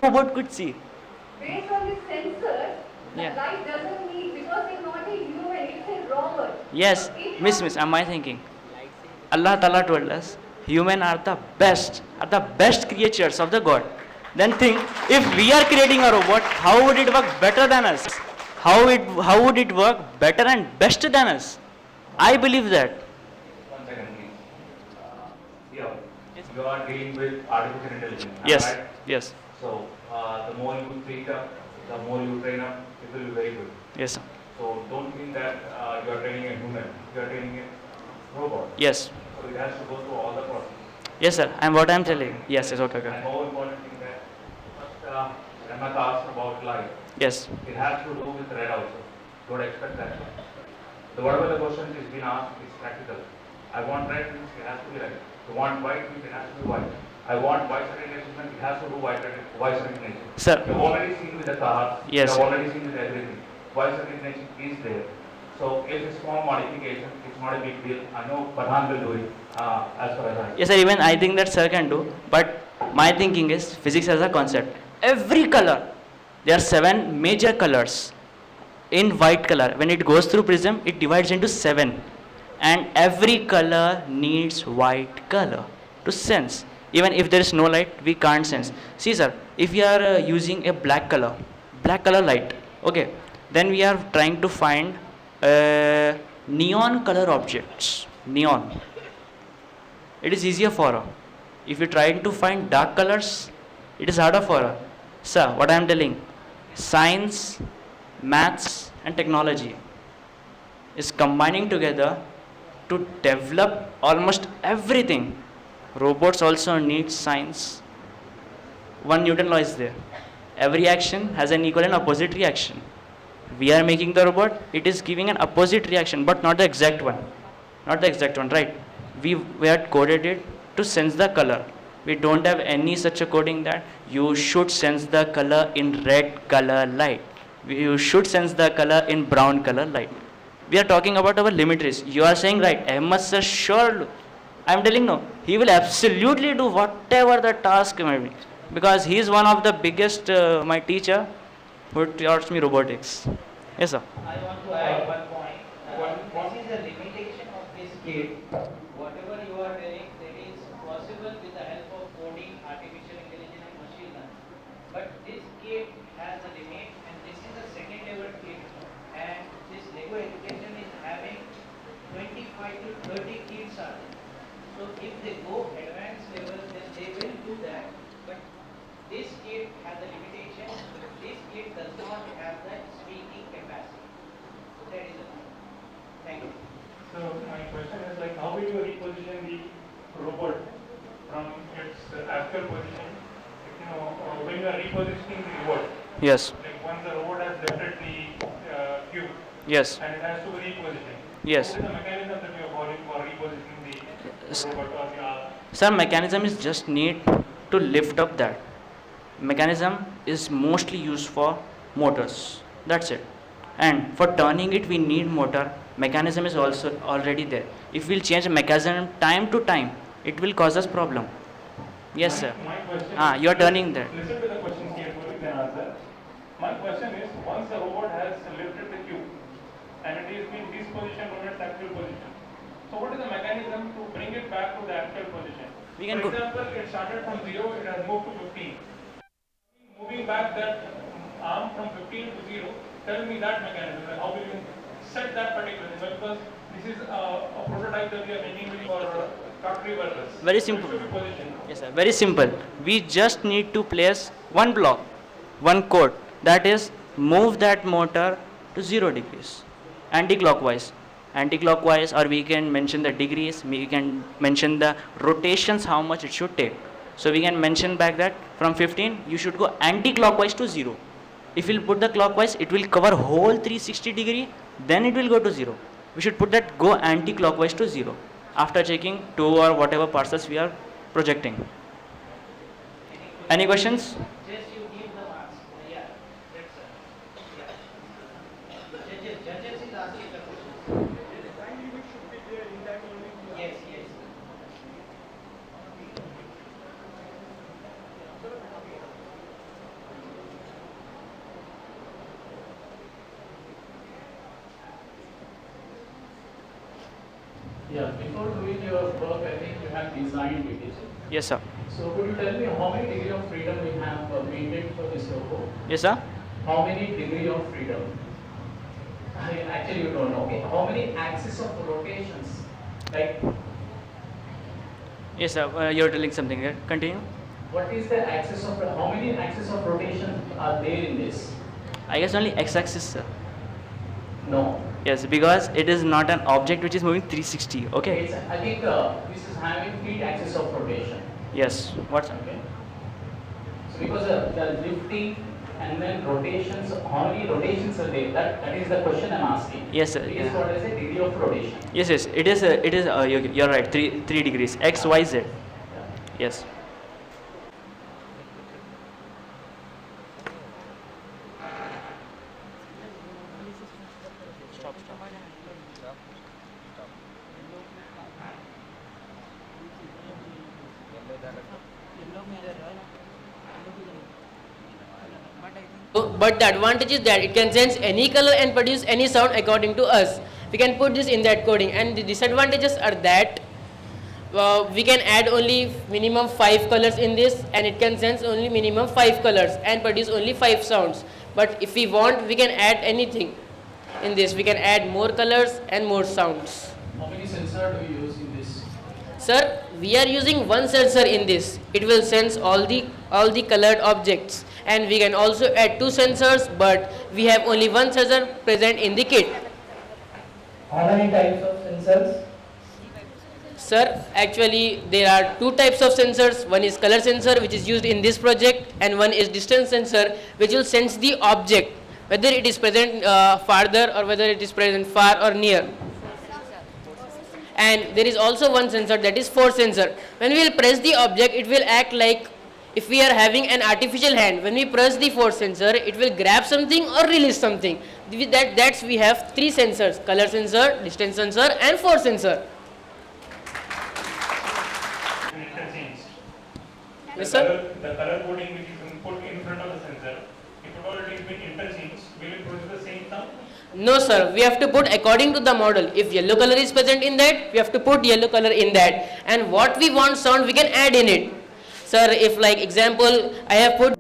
Robot could see. Based on the sensors, the Yeah. light doesn't need, because it's not a human, it's a robot. Yes, miss, am I thinking? Allah Ta'ala told us, human are the best creatures of the God. Then think, if we are creating a robot, how would it work better than us? How would it work better and best than us? I believe that. 1 second, please. Here, you are dealing with artificial intelligence. Yes, right? yes. So, the more you treat up, the more you train up, it will be very good. Yes, sir. So, don't think that you are training a human, you are training a robot. Yes. So, it has to go through all the process. Yes, sir. And what I am telling. Yes, okay. And more important thing that, first, Ramat asked about light. Yes. It has to do with red also. Don't expect that. So, whatever the question is being asked is practical. I want red means it has to be red. I want white means it has to be white. I want voice recognition means it has to do voice recognition. Sir. You've already seen with the car. Yes. You've already seen with everything. Voice recognition is there. So it's a small modification. It's not a big deal. I know Pradhan will do it as far as I know. Yes, sir. Even I think that sir can do. But my thinking is physics as a concept. Every color, there are 7 major colors. In white color, when it goes through prism, it divides into 7. And every color needs white color to sense. Even if there is no light, we can't sense. See, sir, if we are using a black color light, okay, then we are trying to find neon color objects. Neon. It is easier for her. If you are trying to find dark colors, it is harder for her. Sir, what I am telling, science, maths and technology is combining together to develop almost everything. Robots also need science. One Newton law is there. Every action has an equal and opposite reaction. We are making the robot, it is giving an opposite reaction, but not the exact one. Not the exact one, right? We had coded it to sense the color. We don't have any such a coding that you should sense the color in red color light. You should sense the color in brown color light. We are talking about our limitaries. You are saying right, Ahmed sir, sure. I am telling no. He will absolutely do whatever the task may be. Because he is one of the biggest, my teacher, who taught me robotics. Yes, sir. I want to add one point. This is the limitation of this kit. Whatever you are telling, that is possible with the help of coding, artificial intelligence and machine learning. But this kit has a limit, and this is the second ever kit. And this Lego education is having 25 to 30 kits are there. So if they go advanced level, then they will do that. This kit has the limitation. This kit does not have the speaking capacity. So that is the point. Thank you. So my question is like, how will you reposition the robot from its actual position? When you are repositioning the robot. Yes. Like once the robot has lifted the cube. Yes. And it has to be repositioned. Yes. What is the mechanism that you are following for repositioning the robot or the arm? Sir, mechanism is just need to lift up that. Mechanism is mostly used for motors. That's it. And for turning it, we need motor. Mechanism is also already there. If we'll change mechanism time to time, it will cause us problem. Yes, sir. My question you are turning that. Listen to the question carefully, then answer. My question is, once the robot has lifted the cube and it is being dispositioned from its actual position, so what is the mechanism to bring it back to the actual position? We can For go. example, it started from 0, it has moved to 15. Moving back that arm from 15 to 0, tell me that mechanism, and how will you set that particular thing? Because this is a prototype that we are making for factory workers. Very So it simple. should be positioned. Yes, sir. Very simple. We just need to place one block, one code. That is, move that motor to 0 degrees, anti-clockwise. Anti-clockwise, or we can mention the degrees. We can mention the rotations, how much it should take. So we can mention back that from 15, you should go anti-clockwise to 0. If we'll put the clockwise, it will cover whole 360 degree. Then it will go to 0. We should put that go anti-clockwise to 0. After checking 2 or whatever parcels we are projecting. Any questions? Just you give the marks. Yeah, that's yeah. Judges is asking the question. Yes, yes. Yeah, before doing your work, I think you have designed it, is it? Yes, sir. So could you tell me how many degree of freedom we have maintained for this logo? Yes, sir. How many degree of freedom? Actually, you don't know. Okay. How many axis of rotations? Like, Yes, sir. You're telling something here. Continue. what is the axis of, how many axis of rotation are there in this? I guess only x-axis, sir. No. Yes, because it is not an object which is moving 360. Okay. It's, I think this is having 3 axis of rotation. Yes. What's Okay. So because the lifting and then rotations, how many rotations are there? That is the question I'm asking. Yes, sir. It is Yeah. what is the degree of rotation? Yes, yes. It is. You're right. Three degrees. X, Y, Z. Yes. But the advantage is that it can sense any color and produce any sound according to us. We can put this in that coding, and the disadvantages are that we can add only minimum 5 colors in this, and it can sense only minimum 5 colors and produce only 5 sounds. But if we want, we can add anything in this. We can add more colors and more sounds. How many sensors do you use in this? Sir, we are using one sensor in this. It will sense all the colored objects, and we can also add 2 sensors, but we have only one sensor present in the kit. How many types of sensors? Sir, actually there are 2 types of sensors. One is color sensor, which is used in this project, and one is distance sensor, which will sense the object, whether it is present farther or whether it is present far or near. And there is also one sensor, that is force sensor. When we will press the object, it will act like if we are having an artificial hand. When we press the force sensor, it will grab something or release something. That's we have 3 sensors: color sensor, distance sensor, and force sensor. Yes, sir? The color coding which is put in front of the sensor, if at all it is being interchanged, will it produce the same sound? No, sir, we have to put according to the model. If yellow color is present in that, we have to put yellow color in that, and what we want sound we can add in it. Sir, if like example I have put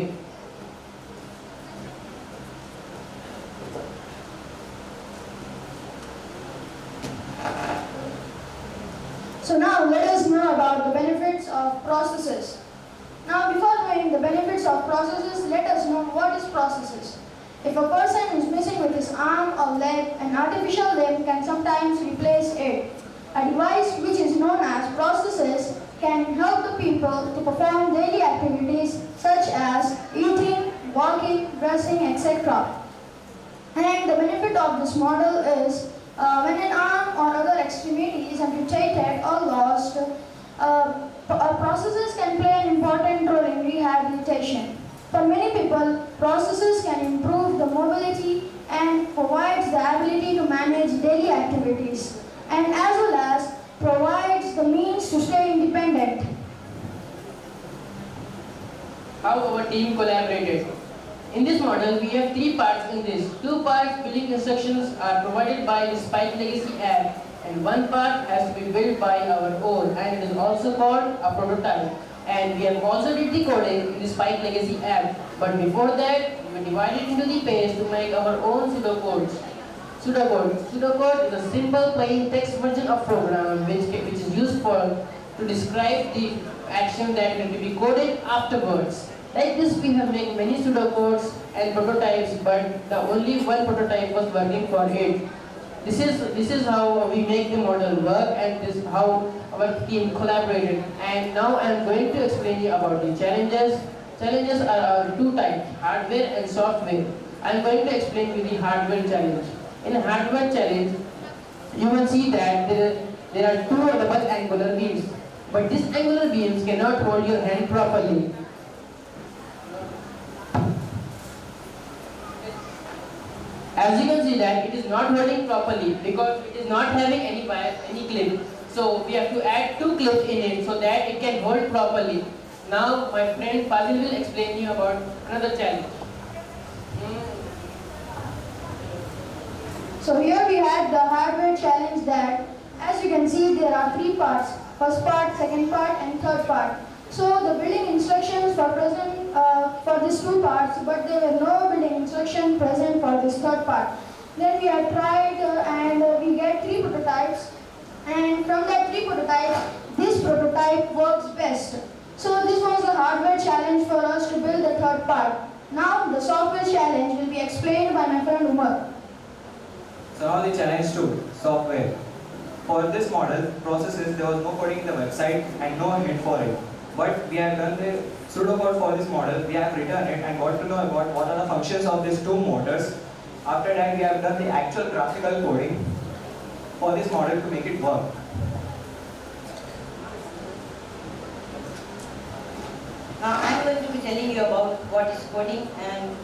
way. So now let us know about the benefits of processes. Now before knowing the benefits of processes, let us know what is processes. If a person is missing with his arm or leg, an artificial limb can sometimes replace it. A device which is known as processes can help the people to perform daily activities such as eating, walking, dressing, etc. And the benefit of this model is when an arm or other extremity is amputated or lost, processes can play an important role in rehabilitation. For many people, processes can improve the mobility and provides the ability to manage daily activities, and as well as provides the means to stay independent. How our team collaborated. In this model, we have 3 parts in this. 2 parts building instructions are provided by the Spike Legacy app, and 1 part has to be built by our own, and it is also called a prototype. And we have also did the coding in the Spike Legacy app. But before that, we divided into the page to make our own pseudocodes. Pseudocode is a simple plain text version of program which is used to describe the action that will be coded afterwards. Like this, we have made many pseudocodes and prototypes, but the only one prototype was working for it. This is how we make the model work, and this is how our team collaborated. And now I am going to explain you about the challenges. Challenges are 2 types, hardware and software. I am going to explain you the hardware challenge. In a hardware challenge, you will see that there are 2 double angular beams, but these angular beams cannot hold your hand properly. As you can see that it is not holding properly because it is not having any clip. So we have to add 2 clips in it so that it can hold properly. Now my friend Fazil will explain you about another challenge. So here we had the hardware challenge that, as you can see, there are 3 parts. First part, second part and third part. So the building instructions were present for these 2 parts, but there were no building instruction present for this third part. Then we have tried and we get 3 prototypes, and from that 3 prototypes, this prototype works best. So this was the hardware challenge for us to build the third part. Now the software challenge will be explained by my friend Umar. So now the challenge 2, software. For this model, processes, there was no coding in the website and no hint for it. But we have done the pseudocode for this model, we have written it and got to know about what are the functions of these 2 motors. After that, we have done the actual graphical coding for this model to make it work. Now I am going to be telling you about what is coding and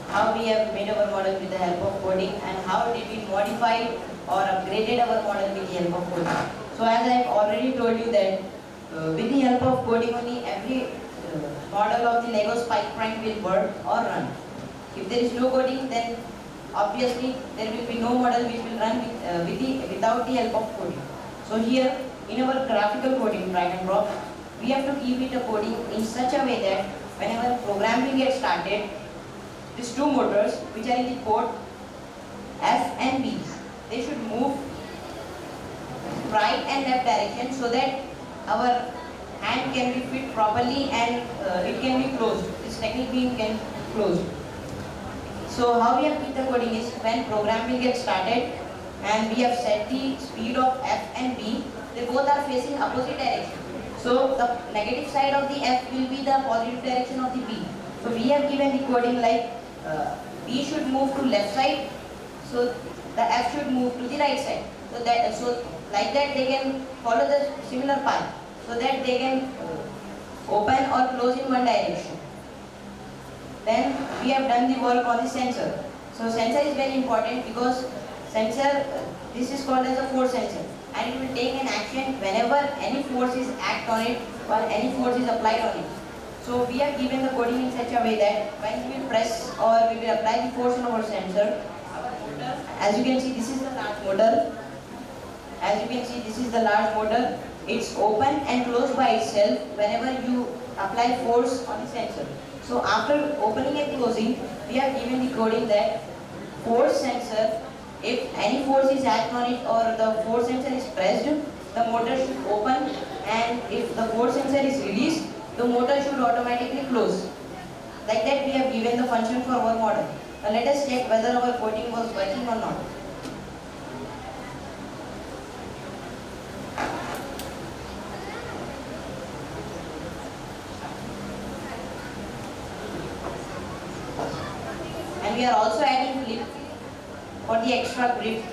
how we have made our model with the help of coding and how did we modify or upgraded our model with the help of coding. So as I have already told you that with the help of coding only every model of the Lego Spike Prime will work or run. If there is no coding, then obviously there will be no model which will run without the help of coding. So here in our graphical coding, drag and drop, we have to keep it a coding in such a way that whenever program will get started, these 2 motors which are in the port F and B, they should move right and left direction so that our hand can be fit properly and it can be closed. This technique beam can close. So how we have keep the coding is when program will get started and we have set the speed of F and B, they both are facing opposite direction. So the negative side of the F will be the positive direction of the B. So we have given the coding like B should move to left side, so the F should move to the right side. So like that they can follow the similar path, so that they can open or close in one direction. Then we have done the work on the sensor. So sensor is very important because sensor, this is called as a force sensor, and it will take an action whenever any force is act on it or any force is applied on it. So we have given the coding in such a way that when we will press or we will apply the force on our sensor, as you can see, this is the large motor. As you can see, this is the large motor. It's open and closed by itself whenever you apply force on the sensor. So after opening and closing, we have given the coding that force sensor, if any force is acted on it or the force sensor is pressed, the motor should open, and if the force sensor is released, the motor should automatically close. Like that we have given the function for our model. Now let us check whether our coding was working or not. And we are also adding flip for the extra grip.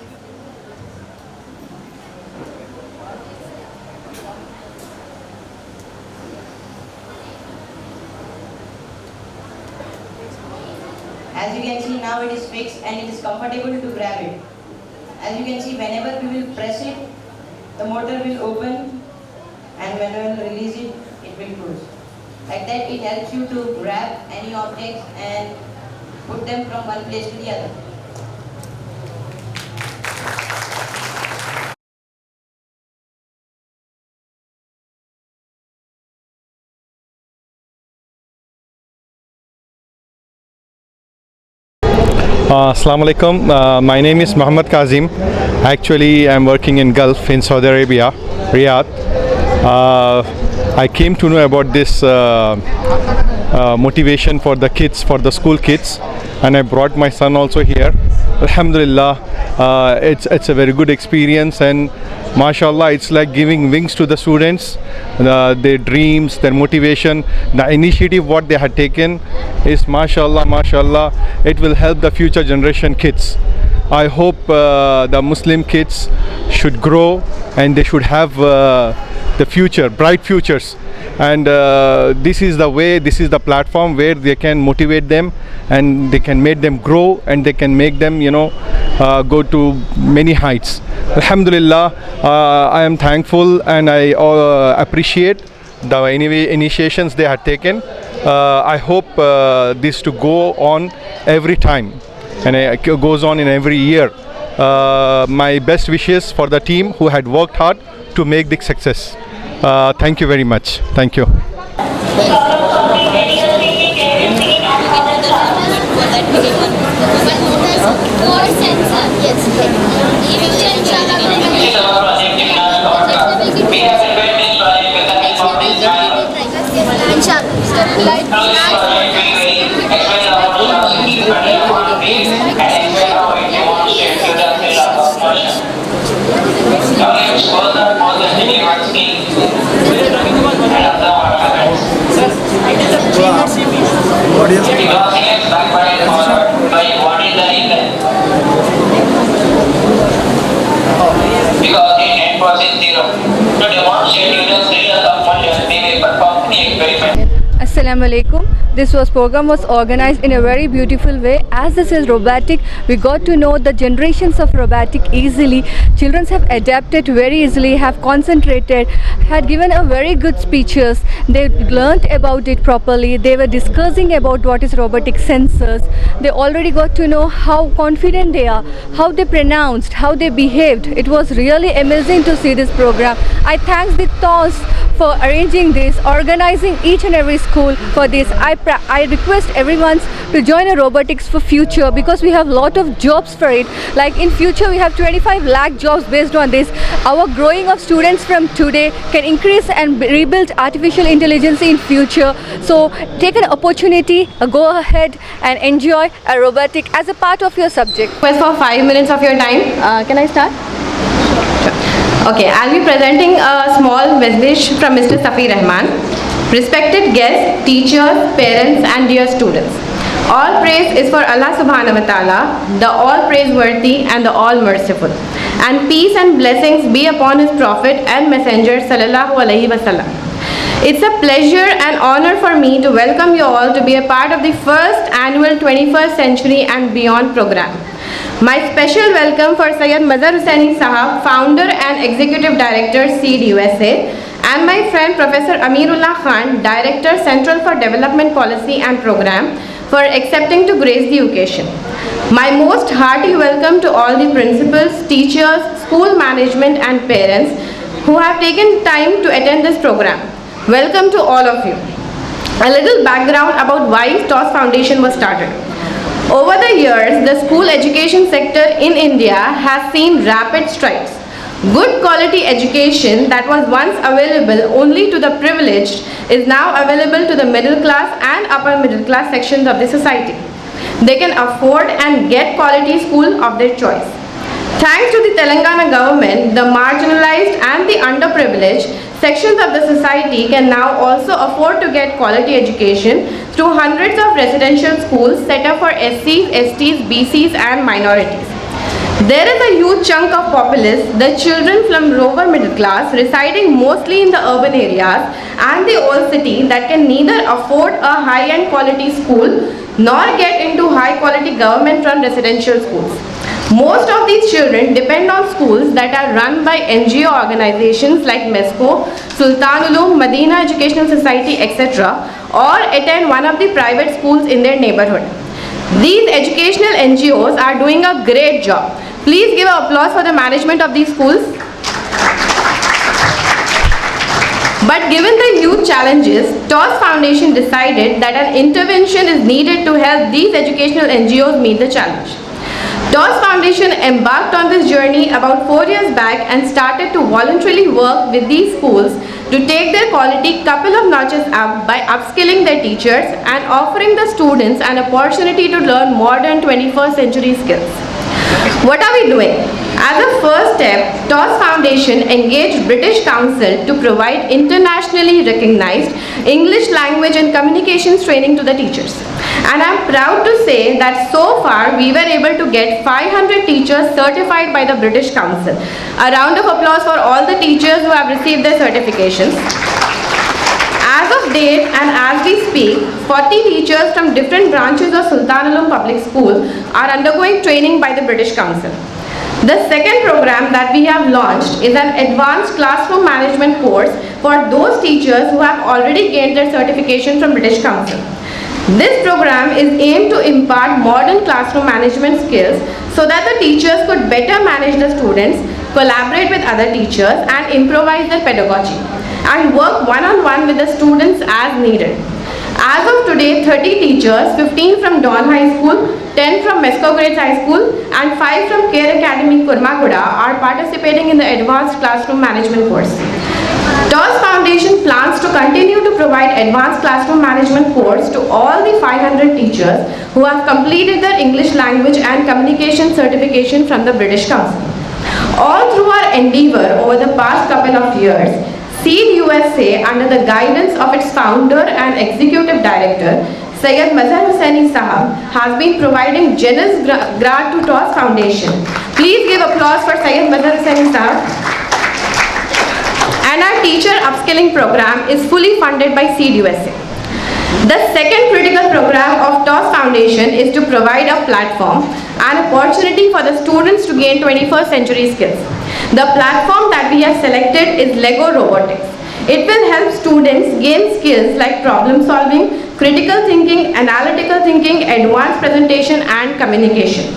As you can see, now it is fixed and it is comfortable to grab it. As you can see, whenever we will press it, the motor will open, and when we will release it, it will close. Like that, it helps you to grab any objects and put them from one place to the other. Assalamu alaikum. My name is Muhammad Kazim. Actually, I'm working in Gulf in Saudi Arabia, Riyadh. I came to know about this motivation for the kids, for the school kids, and I brought my son also here. Alhamdulillah, it's a very good experience, and mashallah, it's like giving wings to the students, their dreams, their motivation. The initiative what they had taken is mashallah, it will help the future generation kids. I hope the Muslim kids should grow and they should have the future, bright futures. And this is the way, this is the platform where they can motivate them and they can make them grow and they can make them, go to many heights. Alhamdulillah, I am thankful and I appreciate the initiations they had taken. I hope this to go on every time and it goes on in every year. My best wishes for the team who had worked hard to make this success. Thank you very much. Thank you. Because in n% theorem, to demonstrate using serial conversion, we may perform the experiment. Assalamu alaikum. This program was organized in a very beautiful way. As this is robotic, we got to know the generations of robotic easily. Children have adapted very easily, have concentrated, had given a very good speeches. They learnt about it properly. They were discussing about what is robotic sensors. They already got to know how confident they are, how they pronounced, how they behaved. It was really amazing to see this program. I thank the TOS for arranging this, organizing each and every school for this. I request everyone to join a robotics for future because we have lot of jobs for it. Like in future we have 25 lakh jobs based on this. Our growing of students from today can increase and rebuild artificial intelligence in future. So take an opportunity, go ahead and enjoy a robotic as a part of your subject. For 5 minutes of your time, can I start? Okay, I'll be presenting a small message from Mr. Safi Rahman. Respected guests, teachers, parents and dear students. All praise is for Allah subhanahu wa ta'ala, the all praiseworthy and the all merciful. And peace and blessings be upon his prophet and messenger sallallahu alaihi wasallam. It's a pleasure and honor for me to welcome you all to be a part of the first annual 21st Century and Beyond program. My special welcome for Syed Mazhar Hussaini Sahab, founder and executive director, SEED USA, and my friend Professor Amirullah Khan, Director, Central for Development Policy and Program, for accepting to grace the occasion. My most hearty welcome to all the principals, teachers, school management and parents who have taken time to attend this program. Welcome to all of you. A little background about why TOS Foundation was started. Over the years, the school education sector in India has seen rapid strides. Good quality education that was once available only to the privileged is now available to the middle class and upper middle class sections of the society. They can afford and get quality school of their choice. Thanks to the Telangana government, the marginalized and the underprivileged sections of the society can now also afford to get quality education through hundreds of residential schools set up for SCs, STs, BCs and minorities. There is a huge chunk of populace, the children from lower middle class residing mostly in the urban areas and the old city that can neither afford a high-end quality school nor get into high-quality government-run residential schools. Most of these children depend on schools that are run by NGO organizations like MESCO, Sultanulum, Medina Educational Society, etc. or attend one of the private schools in their neighborhood. These educational NGOs are doing a great job. Please give an applause for the management of these schools. But given the huge challenges, TOS Foundation decided that an intervention is needed to help these educational NGOs meet the challenge. TOS Foundation embarked on this journey about 4 years back and started to voluntarily work with these schools to take their quality couple of notches up by upskilling their teachers and offering the students an opportunity to learn modern 21st century skills. What are we doing? As a first step, TOS Foundation engaged British Council to provide internationally recognized English language and communications training to the teachers. And I'm proud to say that so far we were able to get 500 teachers certified by the British Council. A round of applause for all the teachers who have received their certifications. As of date and as we speak, 40 teachers from different branches of Sultanulum Public School are undergoing training by the British Council. The second program that we have launched is an advanced classroom management course for those teachers who have already gained their certification from British Council. This program is aimed to impart modern classroom management skills so that the teachers could better manage the students, collaborate with other teachers and improvise their pedagogy and work one-on-one with the students as needed. As of today, 30 teachers, 15 from Dawn High School, 10 from Mesco Grades High School and 5 from Care Academy Kurmaguda are participating in the advanced classroom management course. TOS Foundation plans to continue to provide advanced classroom management course to all the 500 teachers who have completed their English language and communication certification from the British Council. All through our endeavor over the past couple of years, SEED USA under the guidance of its founder and executive director, Syed Mazhar Hussaini Sahab, has been providing generous grant to TOS Foundation. Please give applause for Syed Mazhar Hussaini Sahab. And our teacher upskilling program is fully funded by SEED USA. The second critical program of TOS Foundation is to provide a platform and opportunity for the students to gain 21st century skills. The platform that we have selected is Lego Robotics. It will help students gain skills like problem solving, critical thinking, analytical thinking, advanced presentation and communication.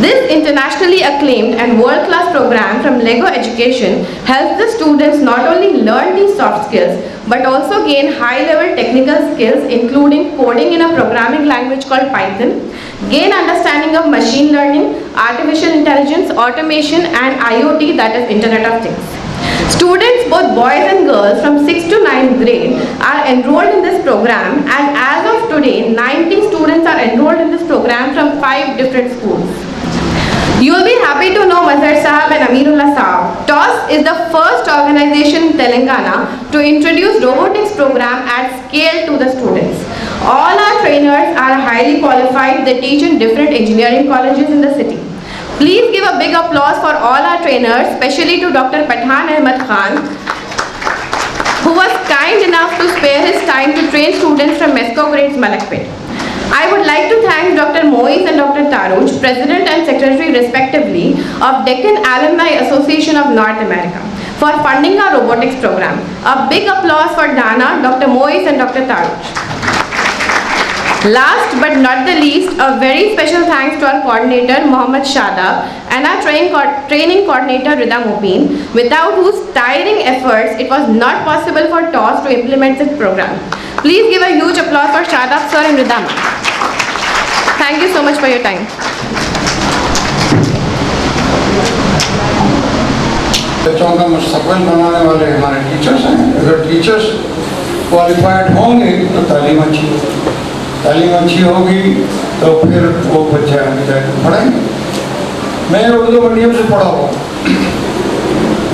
This internationally acclaimed and world-class program from Lego Education helps the students not only learn these soft skills but also gain high-level technical skills including coding in a programming language called Python, gain understanding of machine learning, artificial intelligence, automation and IoT, that is Internet of Things. Students, both boys and girls from 6th to 9th grade are enrolled in this program and as of today 90 students are enrolled in this program from 5 different schools. You will be happy to know Mazhar Sahab and Amirullah Sahab. TOS is the first organization in Telangana to introduce robotics program at scale to the students. All our trainers are highly qualified. They teach in different engineering colleges in the city. Please give a big applause for all our trainers, especially to Dr. Pathan Ahmed Khan, who was kind enough to spare his time to train students from Mesco Grades Malakpet. I would like to thank Dr. Mois and Dr. Taruj, President and Secretary respectively of Deccan Alumni Association of North America, for funding our robotics program. A big applause for Dana, Dr. Mois and Dr. Taruj. Last but not the least, a very special thanks to our coordinator Mohammad Shadab and our training coordinator Rida Mubin, without whose tiring efforts it was not possible for TOS to implement this program. Please give a huge applause for Shadab sir and Rida ma'am. Thank you so much for your time. बच्चों का मुस्तकबिल बनाने वाले हमारे teachers हैं. अगर teachers qualified होंगे तो तालीम अच्छी होगी, तालीम अच्छी होगी तो फिर वो बच्चे आगे जाकर पढ़ेंगे. मैं उर्दू मीडियम से पढ़ा हुआ.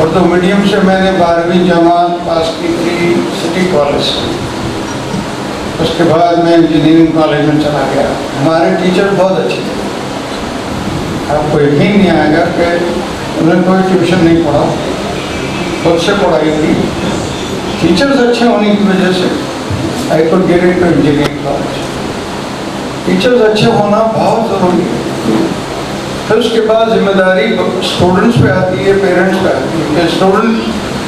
उर्दू मीडियम से मैंने 12वीं जमात पास की थी सिटी कॉलेज. उसके बाद मैं इंजीनियरिंग कॉलेज में चला गया. हमारे टीचर बहुत अच्छे थे. आपको यकीन नहीं आएगा कि उन्हें कोई ट्यूशन नहीं पढ़ा, खुद से पढ़ाई थी. टीचर्स अच्छे होने की वजह से I could get into engineering college. Teachers अच्छे होना बहुत ज़रूरी है. फिर उसके बाद जिम्मेदारी स्टूडेंट्स पे आती है, पेरेंट्स पे आती है कि स्टूडेंट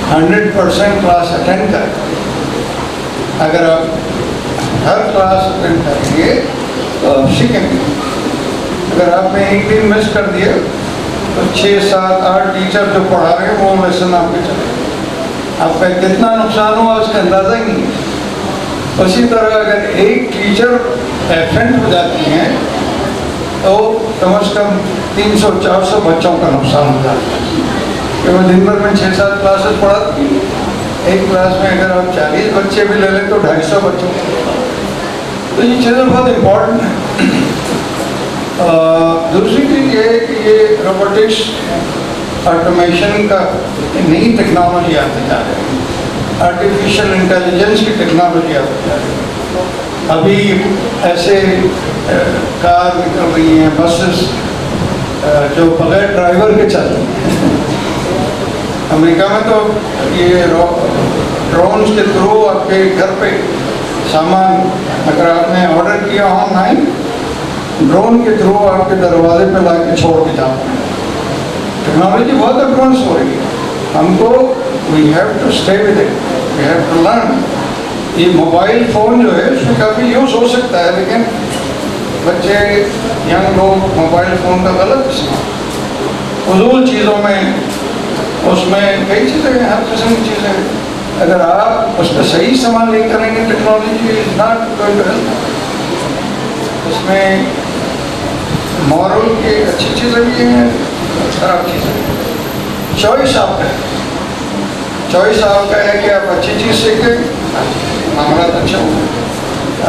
100% क्लास अटेंड करें. अगर आप हर क्लास अटेंड करेंगे तो आप सीखेंगे. अगर आपने एक दिन मिस कर दिया तो 6, 7, 8 टीचर जो पढ़ा रहे हैं वो लेसन आपके चले, आपका कितना नुकसान हुआ उसका अंदाज़ा ही नहीं है. उसी तरह अगर एक टीचर एब्सेंट हो जाती हैं तो कम से कम 300-400 बच्चों का नुकसान हो जाता है. कि वो दिन भर में 6-7 क्लासेस पढ़ाती हैं. एक क्लास में अगर आप 40 बच्चे भी ले लें तो 250 बच्चों को. तो ये चीज़ें बहुत इम्पोर्टेंट हैं. दूसरी चीज़ ये है कि ये रोबोटिक्स ऑटोमेशन का नई टेक्नोलॉजी आते जा रही है. आर्टिफिशियल इंटेलिजेंस की टेक्नोलॉजी आती जा रही है. अभी ऐसे कार निकल रही हैं, बसेस जो बगैर ड्राइवर के चल रही हैं. अमेरिका में तो ये ड्रोन्स के थ्रू आपके घर पे सामान अगर आपने ऑर्डर किया ऑनलाइन, ड्रोन के थ्रू आपके दरवाजे पे ला के छोड़ के जाते हैं. टेक्नोलॉजी बहुत एडवांस हो रही है. हमको we have to stay with it, we have to learn. ये मोबाइल फ़ोन जो है उसमें काफ़ी यूज़ हो सकता है, लेकिन बच्चे यंग लोग मोबाइल फ़ोन का गलत इस्तेमाल, फजूल चीज़ों में, उसमें कई चीज़ें हैं, हर किस्म की चीज़ें. अगर आप उसका सही इस्तेमाल नहीं करेंगे technology is not going to help. इसमें मॉरल की अच्छी चीज़ें भी हैं, खराब चीज़ें. चॉइस आपका है. चॉइस आपका है कि आप अच्छी चीज़ सीखें, मामला अच्छा होगा.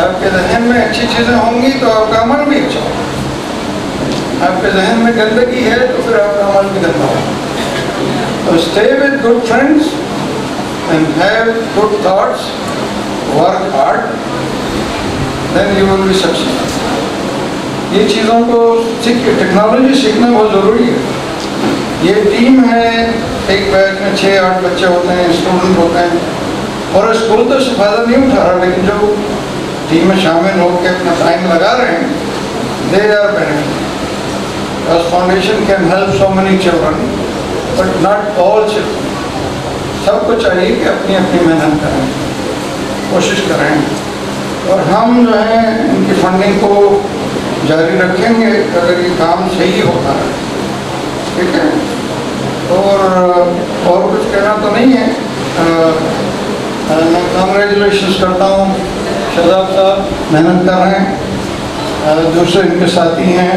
आपके जहन में अच्छी चीज़ें होंगी तो आपका अमल भी अच्छा होगा. आपके जहन में गंदगी है तो फिर आपका अमल भी गंदा होगा. तो stay with good friends and have good thoughts, work hard, then you will be successful. ये चीज़ों को सीखिए. टेक्नोलॉजी सीखना बहुत ज़रूरी है. ये टीम है, एक बैच में 6-8 बच्चे होते हैं, स्टूडेंट होते हैं, और स्कूल तो इससे फ़ायदा नहीं उठा रहा, लेकिन जो टीम में शामिल होकर अपना टाइम लगा रहे हैं, they are benefiting. Because foundation can help so many children, but not all children. सबको चाहिए कि अपनी अपनी मेहनत करें, कोशिश करें, और हम जो है इनकी फंडिंग को जारी रखेंगे अगर ये काम सही होता है. ठीक है. और कुछ कहना तो नहीं है. मैं कांग्रेचुलेशंस करता हूँ. शादाब साहब मेहनत कर रहे हैं, दूसरे इनके साथी हैं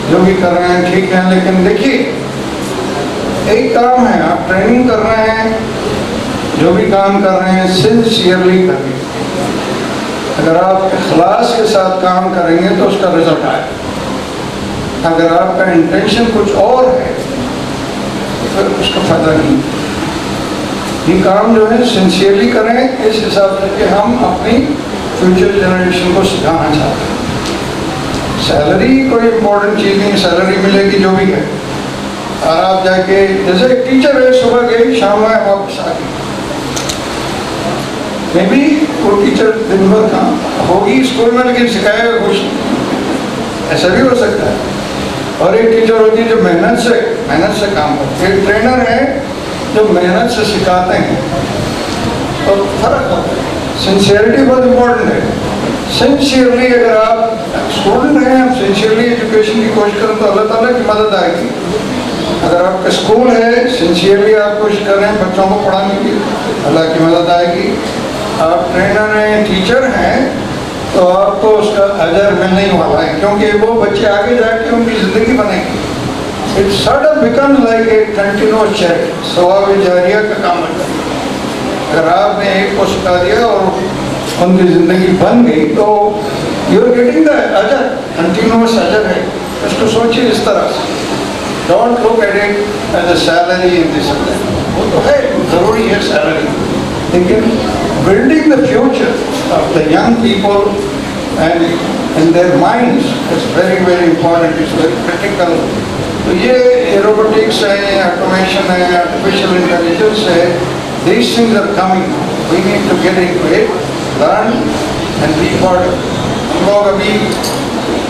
जो भी कर रहे हैं, ठीक है. लेकिन देखिए, एक काम है, आप ट्रेनिंग कर रहे हैं, जो भी काम कर रहे हैं सिंसियरली करिए. अगर आप इखलास के साथ काम करेंगे तो उसका रिजल्ट आएगा. अगर आपका इंटेंशन कुछ और है तो फिर उसका फ़ायदा नहीं. ये काम जो है सिंसियरली करें, इस हिसाब से कि हम अपनी फ्यूचर जनरेशन को सिखाना चाहते हैं. सैलरी कोई इम्पोर्टेंट चीज़ नहीं. सैलरी मिलेगी जो भी है, और आप जाके जैसे एक टीचर है, सुबह गई शाम में वापस आ गई. मे बी वो टीचर दिन भर कहाँ होगी स्कूल में, लेकिन सिखाएगा कुछ, ऐसा भी हो सकता है. और एक टीचर होती है जो मेहनत से काम करती है. एक ट्रेनर है जो मेहनत से सिखाते हैं, तो फर्क होता है. सिंसियरिटी बहुत इम्पोर्टेंट है. सिंसियरली अगर आप स्टूडेंट हैं, आप सिंसियरली एजुकेशन की कोशिश करें तो अल्लाह ताला की मदद आएगी। अगर आपका स्कूल है, सिंसियरली आप कोशिश कर रहे हैं बच्चों को पढ़ाने की, अल्लाह की मदद आएगी। आप ट्रेनर हैं, टीचर हैं, तो आपको उसका अजर मिलने ही वाला है, क्योंकि वो बच्चे आगे जाके उनकी ज़िंदगी बनेगी। It sort of become like a continuous charity, सवाब जारिया का काम होता है। अगर आपने एक को सिखा दिया और उनकी ज़िंदगी बन गई तो you are getting the ajar, continuous ajar है। इसको सोचिए इस तरह से, don't look at it as a salary in this, वो तो है, ज़रूरी है सैलरी, लेकिन building the future of the young people and in their minds is very very important, is very critical. तो ये रोबोटिक्स है, ऑटोमेशन है, आर्टिफिशियल इंटेलिजेंस है, these things are coming, we need to get into it, learn and be part of it. हम लोग अभी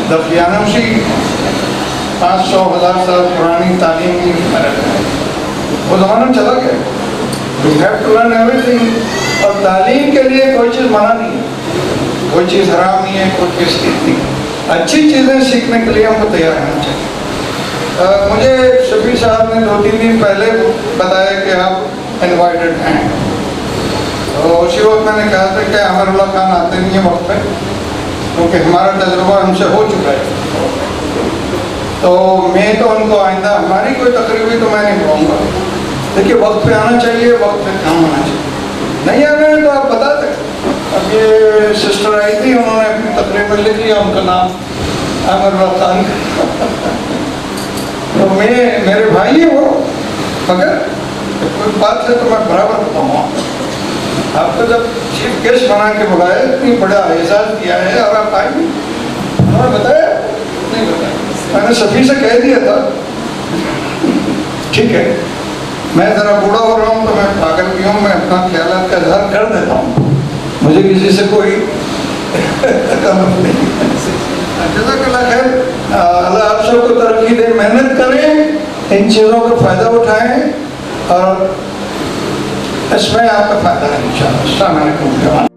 दफियानोशी 500,000 साल पुरानी तालीम में रहते हैं, वो ज़माना चला गया। We have to learn everything, और तालीम के लिए कोई चीज़ मना नहीं है, कोई चीज़ हराम नहीं है, कोई चीज़ ठीक नहीं है। अच्छी चीज़ें सीखने के लिए हमको तैयार रहना चाहिए। मुझे शफी साहब ने 2-3 दिन पहले बताया कि आप इनवाइटेड हैं, तो उसी वक्त मैंने कहा था कि अमरुल्लाह खान आते नहीं है वक्त पे, क्योंकि हमारा तजुर्बा हमसे हो चुका है। तो मैं तो उनको आइंदा हमारी कोई तकरीब हुई तो मैं नहीं बुलाऊँगा। देखिए वक्त पे आना चाहिए, वक्त पे काम होना चाहिए। नहीं आ रहे हैं तो आप बता दें। अब ये सिस्टर आई थी, उन्होंने अपनी तकरीब में लिख लिया उनका नाम अमरुल्लाह खान तो मेरे भाई है वो, मगर कोई बात है तो मैं बराबर बताऊँगा। आपको जब चीफ गेस्ट बना के बुलाया, इतनी बड़ा एहसास दिया है और आप आए नहीं, उन्होंने बताया नहीं बताया, मैंने सफ़ी से कह दिया था। ठीक है, मैं ज़रा बूढ़ा हो रहा हूँ तो मैं पागल भी हूँ, मैं अपना ख्याल का इजहार कर देता हूँ, मुझे किसी से कोई तकल्लुफ़ नहीं। जज़ाकल्लाह खैर, अल्लाह आप सबको तरक्की दे, मेहनत करें, इन चीज़ों का फ़ायदा उठाएं और इसमें आपका फ़ायदा है इंशाअल्लाह। अस्सलाम वालेकुम।